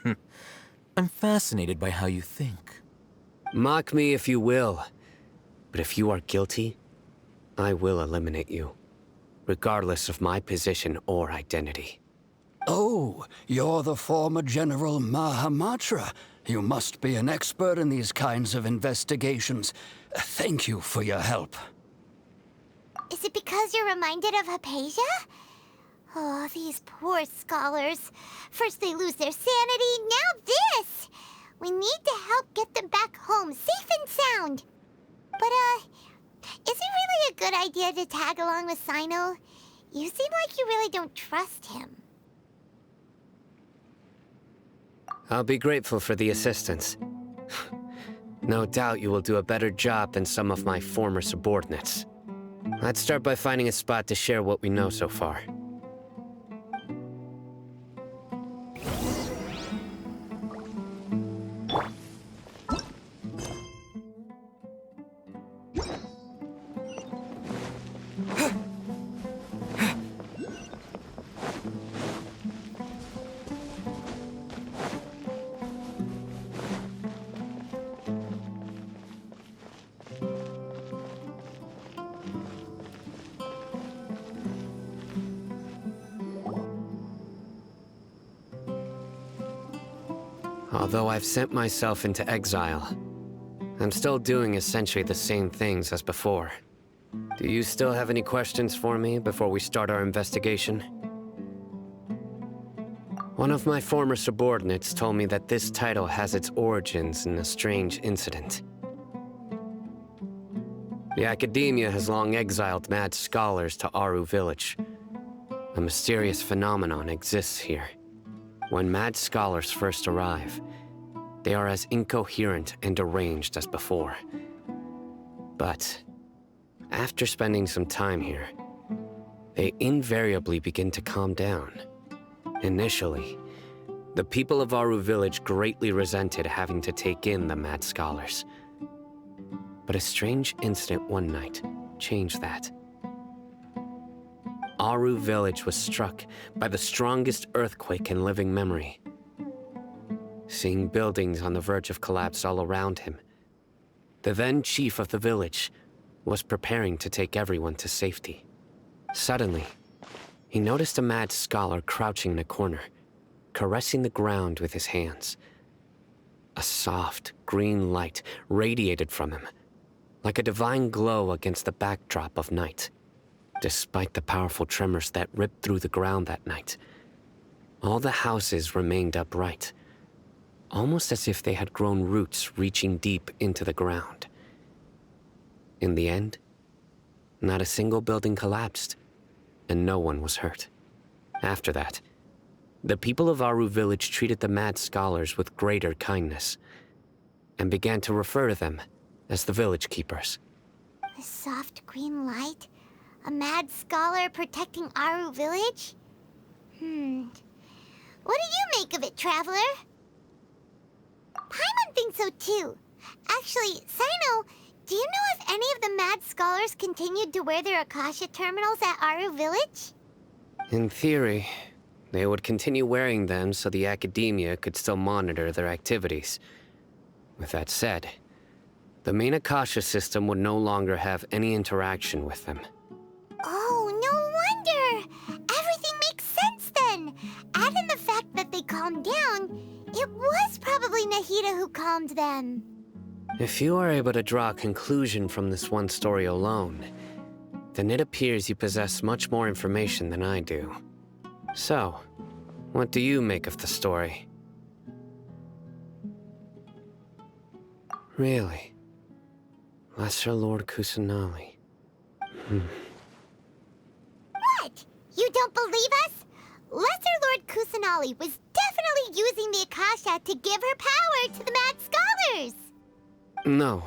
I'm fascinated by how you think. Mock me if you will, but if you are guilty, I will eliminate you, regardless of my position or identity. Oh, you're the former General Mahamatra. You must be an expert in these kinds of investigations. Thank you for your help. Is it because you're reminded of Hypatia? Oh, these poor scholars. First they lose their sanity, now this! We need to help get them back home, safe and sound. But, is it really a good idea to tag along with Sino? You seem like you really don't trust him. I'll be grateful for the assistance. No doubt you will do a better job than some of my former subordinates. Let's start by finding a spot to share what we know so far. Although I've sent myself into exile, I'm still doing essentially the same things as before. Do you still have any questions for me before we start our investigation? One of my former subordinates told me that this title has its origins in a strange incident. The academia has long exiled mad scholars to Aru Village. A mysterious phenomenon exists here. When mad scholars first arrive, they are as incoherent and deranged as before. But after spending some time here, they invariably begin to calm down. Initially, the people of Aru Village greatly resented having to take in the mad scholars. But a strange incident one night changed that. Aru Village was struck by the strongest earthquake in living memory. Seeing buildings on the verge of collapse all around him, the then chief of the village was preparing to take everyone to safety. Suddenly, he noticed a mad scholar crouching in a corner, caressing the ground with his hands. A soft, green light radiated from him, like a divine glow against the backdrop of night. Despite the powerful tremors that ripped through the ground that night, all the houses remained upright, almost as if they had grown roots reaching deep into the ground. In the end, not a single building collapsed, and no one was hurt. After that, the people of Aru Village treated the mad scholars with greater kindness, and began to refer to them as the village keepers. A soft green light? A mad scholar protecting Aru Village? What do you make of it, Traveler? Paimon thinks so too. Actually, Sino, do you know if any of the mad scholars continued to wear their Akasha terminals at Aru Village? In theory, they would continue wearing them so the academia could still monitor their activities. With that said, the main Akasha system would no longer have any interaction with them. Oh, no wonder! Everything makes sense then! Add in the fact that they calmed down, it was probably Nahida who calmed them. If you are able to draw a conclusion from this one story alone, then it appears you possess much more information than I do. So, what do you make of the story? Really? Lesser Lord Kusanali. What? You don't believe us? Lesser Lord Kusanali was definitely using the Akasha to give her power to the mad scholars! No,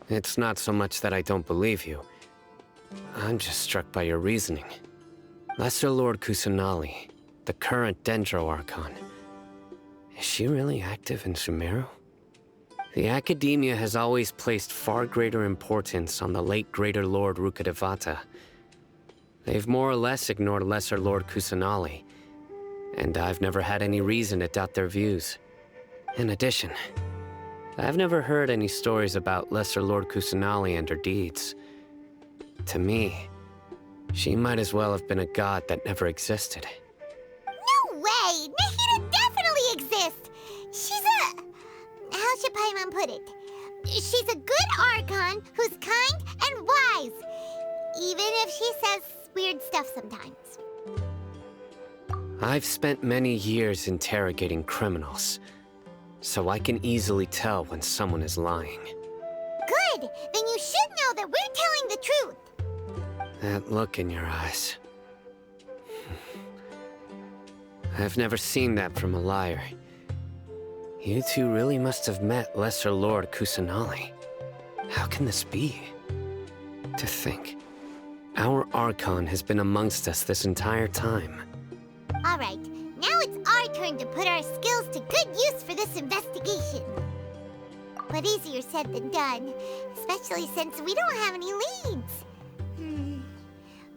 it's not so much that I don't believe you. I'm just struck by your reasoning. Lesser Lord Kusanali, the current Dendro Archon, is she really active in Sumeru? The Academia has always placed far greater importance on the late Greater Lord Rukkhadevata. They've more or less ignored Lesser Lord Kusanali, and I've never had any reason to doubt their views. In addition, I've never heard any stories about Lesser Lord Kusanali and her deeds. To me, she might as well have been a god that never existed. No way! Nahida definitely exists! She's a... how should Paimon put it? She's a good Archon who's kind and wise, even if she says weird stuff sometimes. I've spent many years interrogating criminals, so I can easily tell when someone is lying. Good! Then you should know that we're telling the truth! That look in your eyes. I've never seen that from a liar. You two really must have met Lesser Lord Kusanali. How can this be? To think, our Archon has been amongst us this entire time. Alright, now it's our turn to put our skills to good use for this investigation. But easier said than done, especially since we don't have any leads.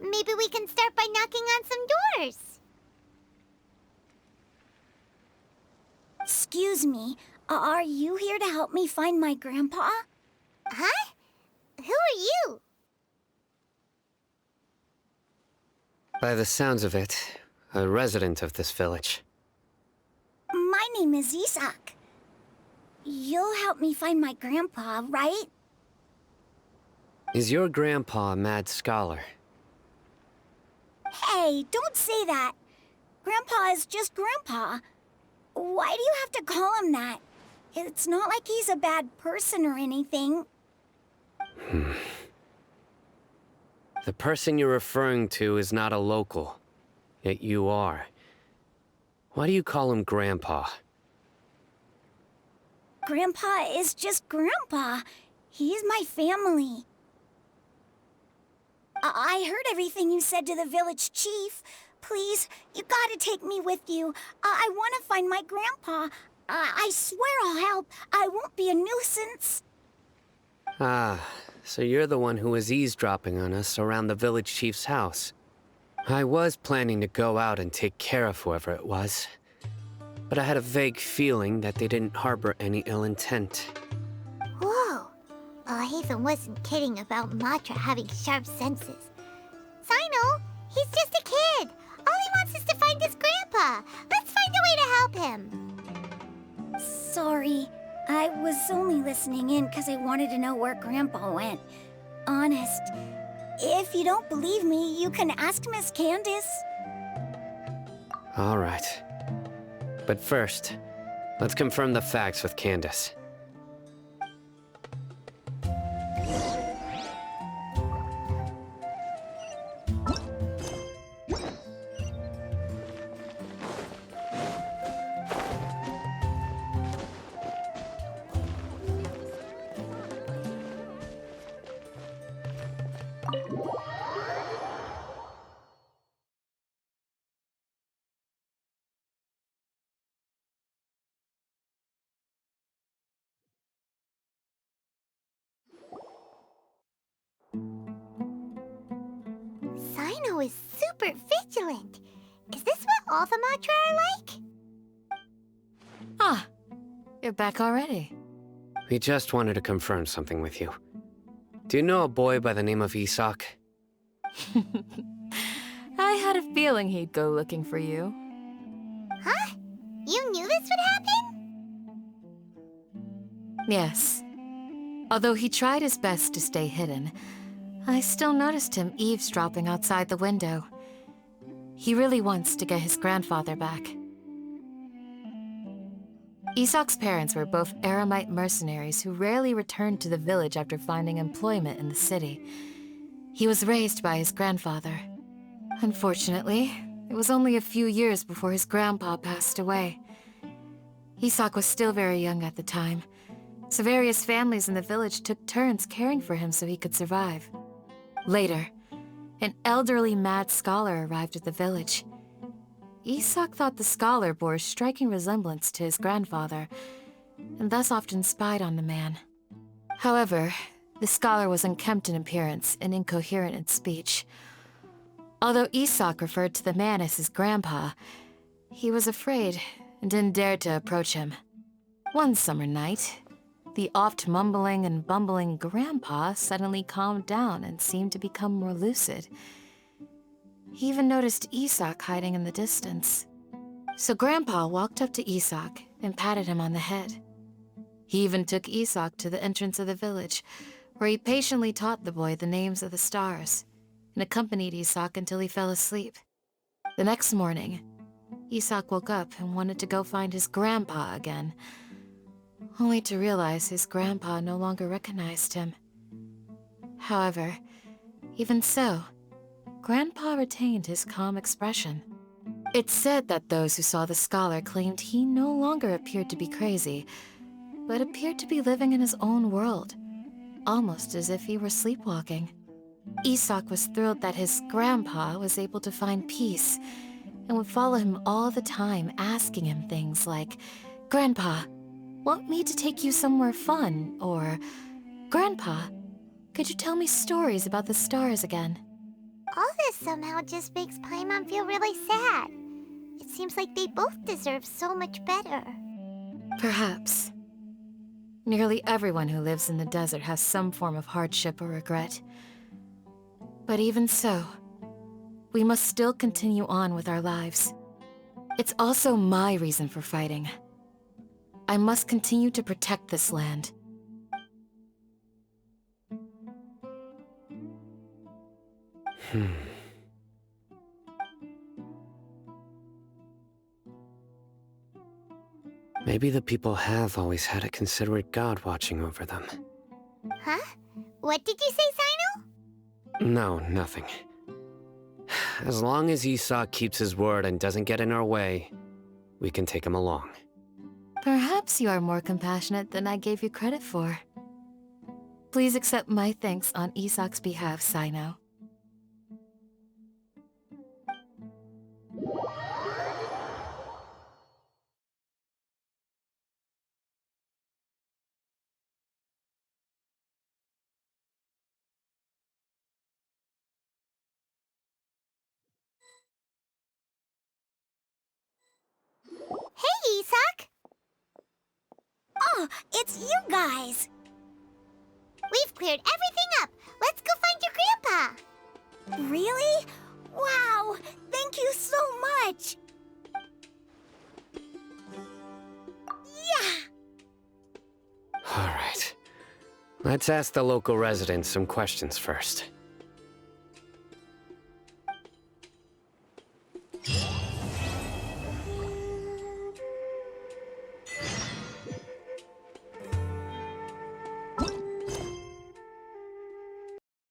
Maybe we can start by knocking on some doors. Excuse me, are you here to help me find my grandpa? Huh? Who are you? By the sounds of it, a resident of this village. My name is Isak. You'll help me find my grandpa, right? Is your grandpa a mad scholar? Hey, don't say that. Grandpa is just Grandpa. Why do you have to call him that? It's not like he's a bad person or anything. The person you're referring to is not a local, yet you are. Why do you call him Grandpa? Grandpa is just Grandpa. He's my family. I heard everything you said to the village chief. Please, you gotta take me with you. I want to find my grandpa. I swear I'll help. I won't be a nuisance. Ah, so you're the one who was eavesdropping on us around the village chief's house. I was planning to go out and take care of whoever it was, but I had a vague feeling that they didn't harbor any ill intent. Whoa. Haytham wasn't kidding about Matra having sharp senses. Sino, he's just a kid. All he wants is to find his grandpa. Let's find a way to help him. Sorry. I was only listening in because I wanted to know where Grandpa went. Honest. If you don't believe me, you can ask Miss Candace. All right. But first, let's confirm the facts with Candace. Sino is super vigilant. Is this what all the Matra are like? Ah, you're back already. We just wanted to confirm something with you. Do you know a boy by the name of Isak? I had a feeling he'd go looking for you. Huh? You knew this would happen? Yes. Although he tried his best to stay hidden, I still noticed him eavesdropping outside the window. He really wants to get his grandfather back. Isak's parents were both Aramite mercenaries who rarely returned to the village after finding employment in the city. He was raised by his grandfather. Unfortunately, it was only a few years before his grandpa passed away. Isak was still very young at the time, so various families in the village took turns caring for him so he could survive. Later, an elderly mad scholar arrived at the village. Isak thought the scholar bore a striking resemblance to his grandfather, and thus often spied on the man. However, the scholar was unkempt in appearance and incoherent in speech. Although Isak referred to the man as his grandpa, he was afraid and didn't dare to approach him. One summer night, the oft mumbling and bumbling grandpa suddenly calmed down and seemed to become more lucid. He even noticed Isak hiding in the distance. So Grandpa walked up to Isak and patted him on the head. He even took Isak to the entrance of the village, where he patiently taught the boy the names of the stars, and accompanied Isak until he fell asleep. The next morning, Isak woke up and wanted to go find his grandpa again, only to realize his grandpa no longer recognized him. However, even so, Grandpa retained his calm expression. It's said that those who saw the scholar claimed he no longer appeared to be crazy, but appeared to be living in his own world, almost as if he were sleepwalking. Isak was thrilled that his grandpa was able to find peace, and would follow him all the time, asking him things like, "Grandpa, want me to take you somewhere fun?" Or, "Grandpa, could you tell me stories about the stars again?" All this somehow just makes Paimon feel really sad. It seems like they both deserve so much better. Perhaps. Nearly everyone who lives in the desert has some form of hardship or regret. But even so, we must still continue on with our lives. It's also my reason for fighting. I must continue to protect this land. Maybe the people have always had a considerate god watching over them. Huh? What did you say, Sino? No, nothing. As long as Isak keeps his word and doesn't get in our way, we can take him along. Perhaps you are more compassionate than I gave you credit for. Please accept my thanks on Isak's behalf, Sino. Hey, Isak! Oh, it's you guys! We've cleared everything up. Let's go find your grandpa. Really? Wow! Thank you so much! Yeah! All right. Let's ask the local residents some questions first.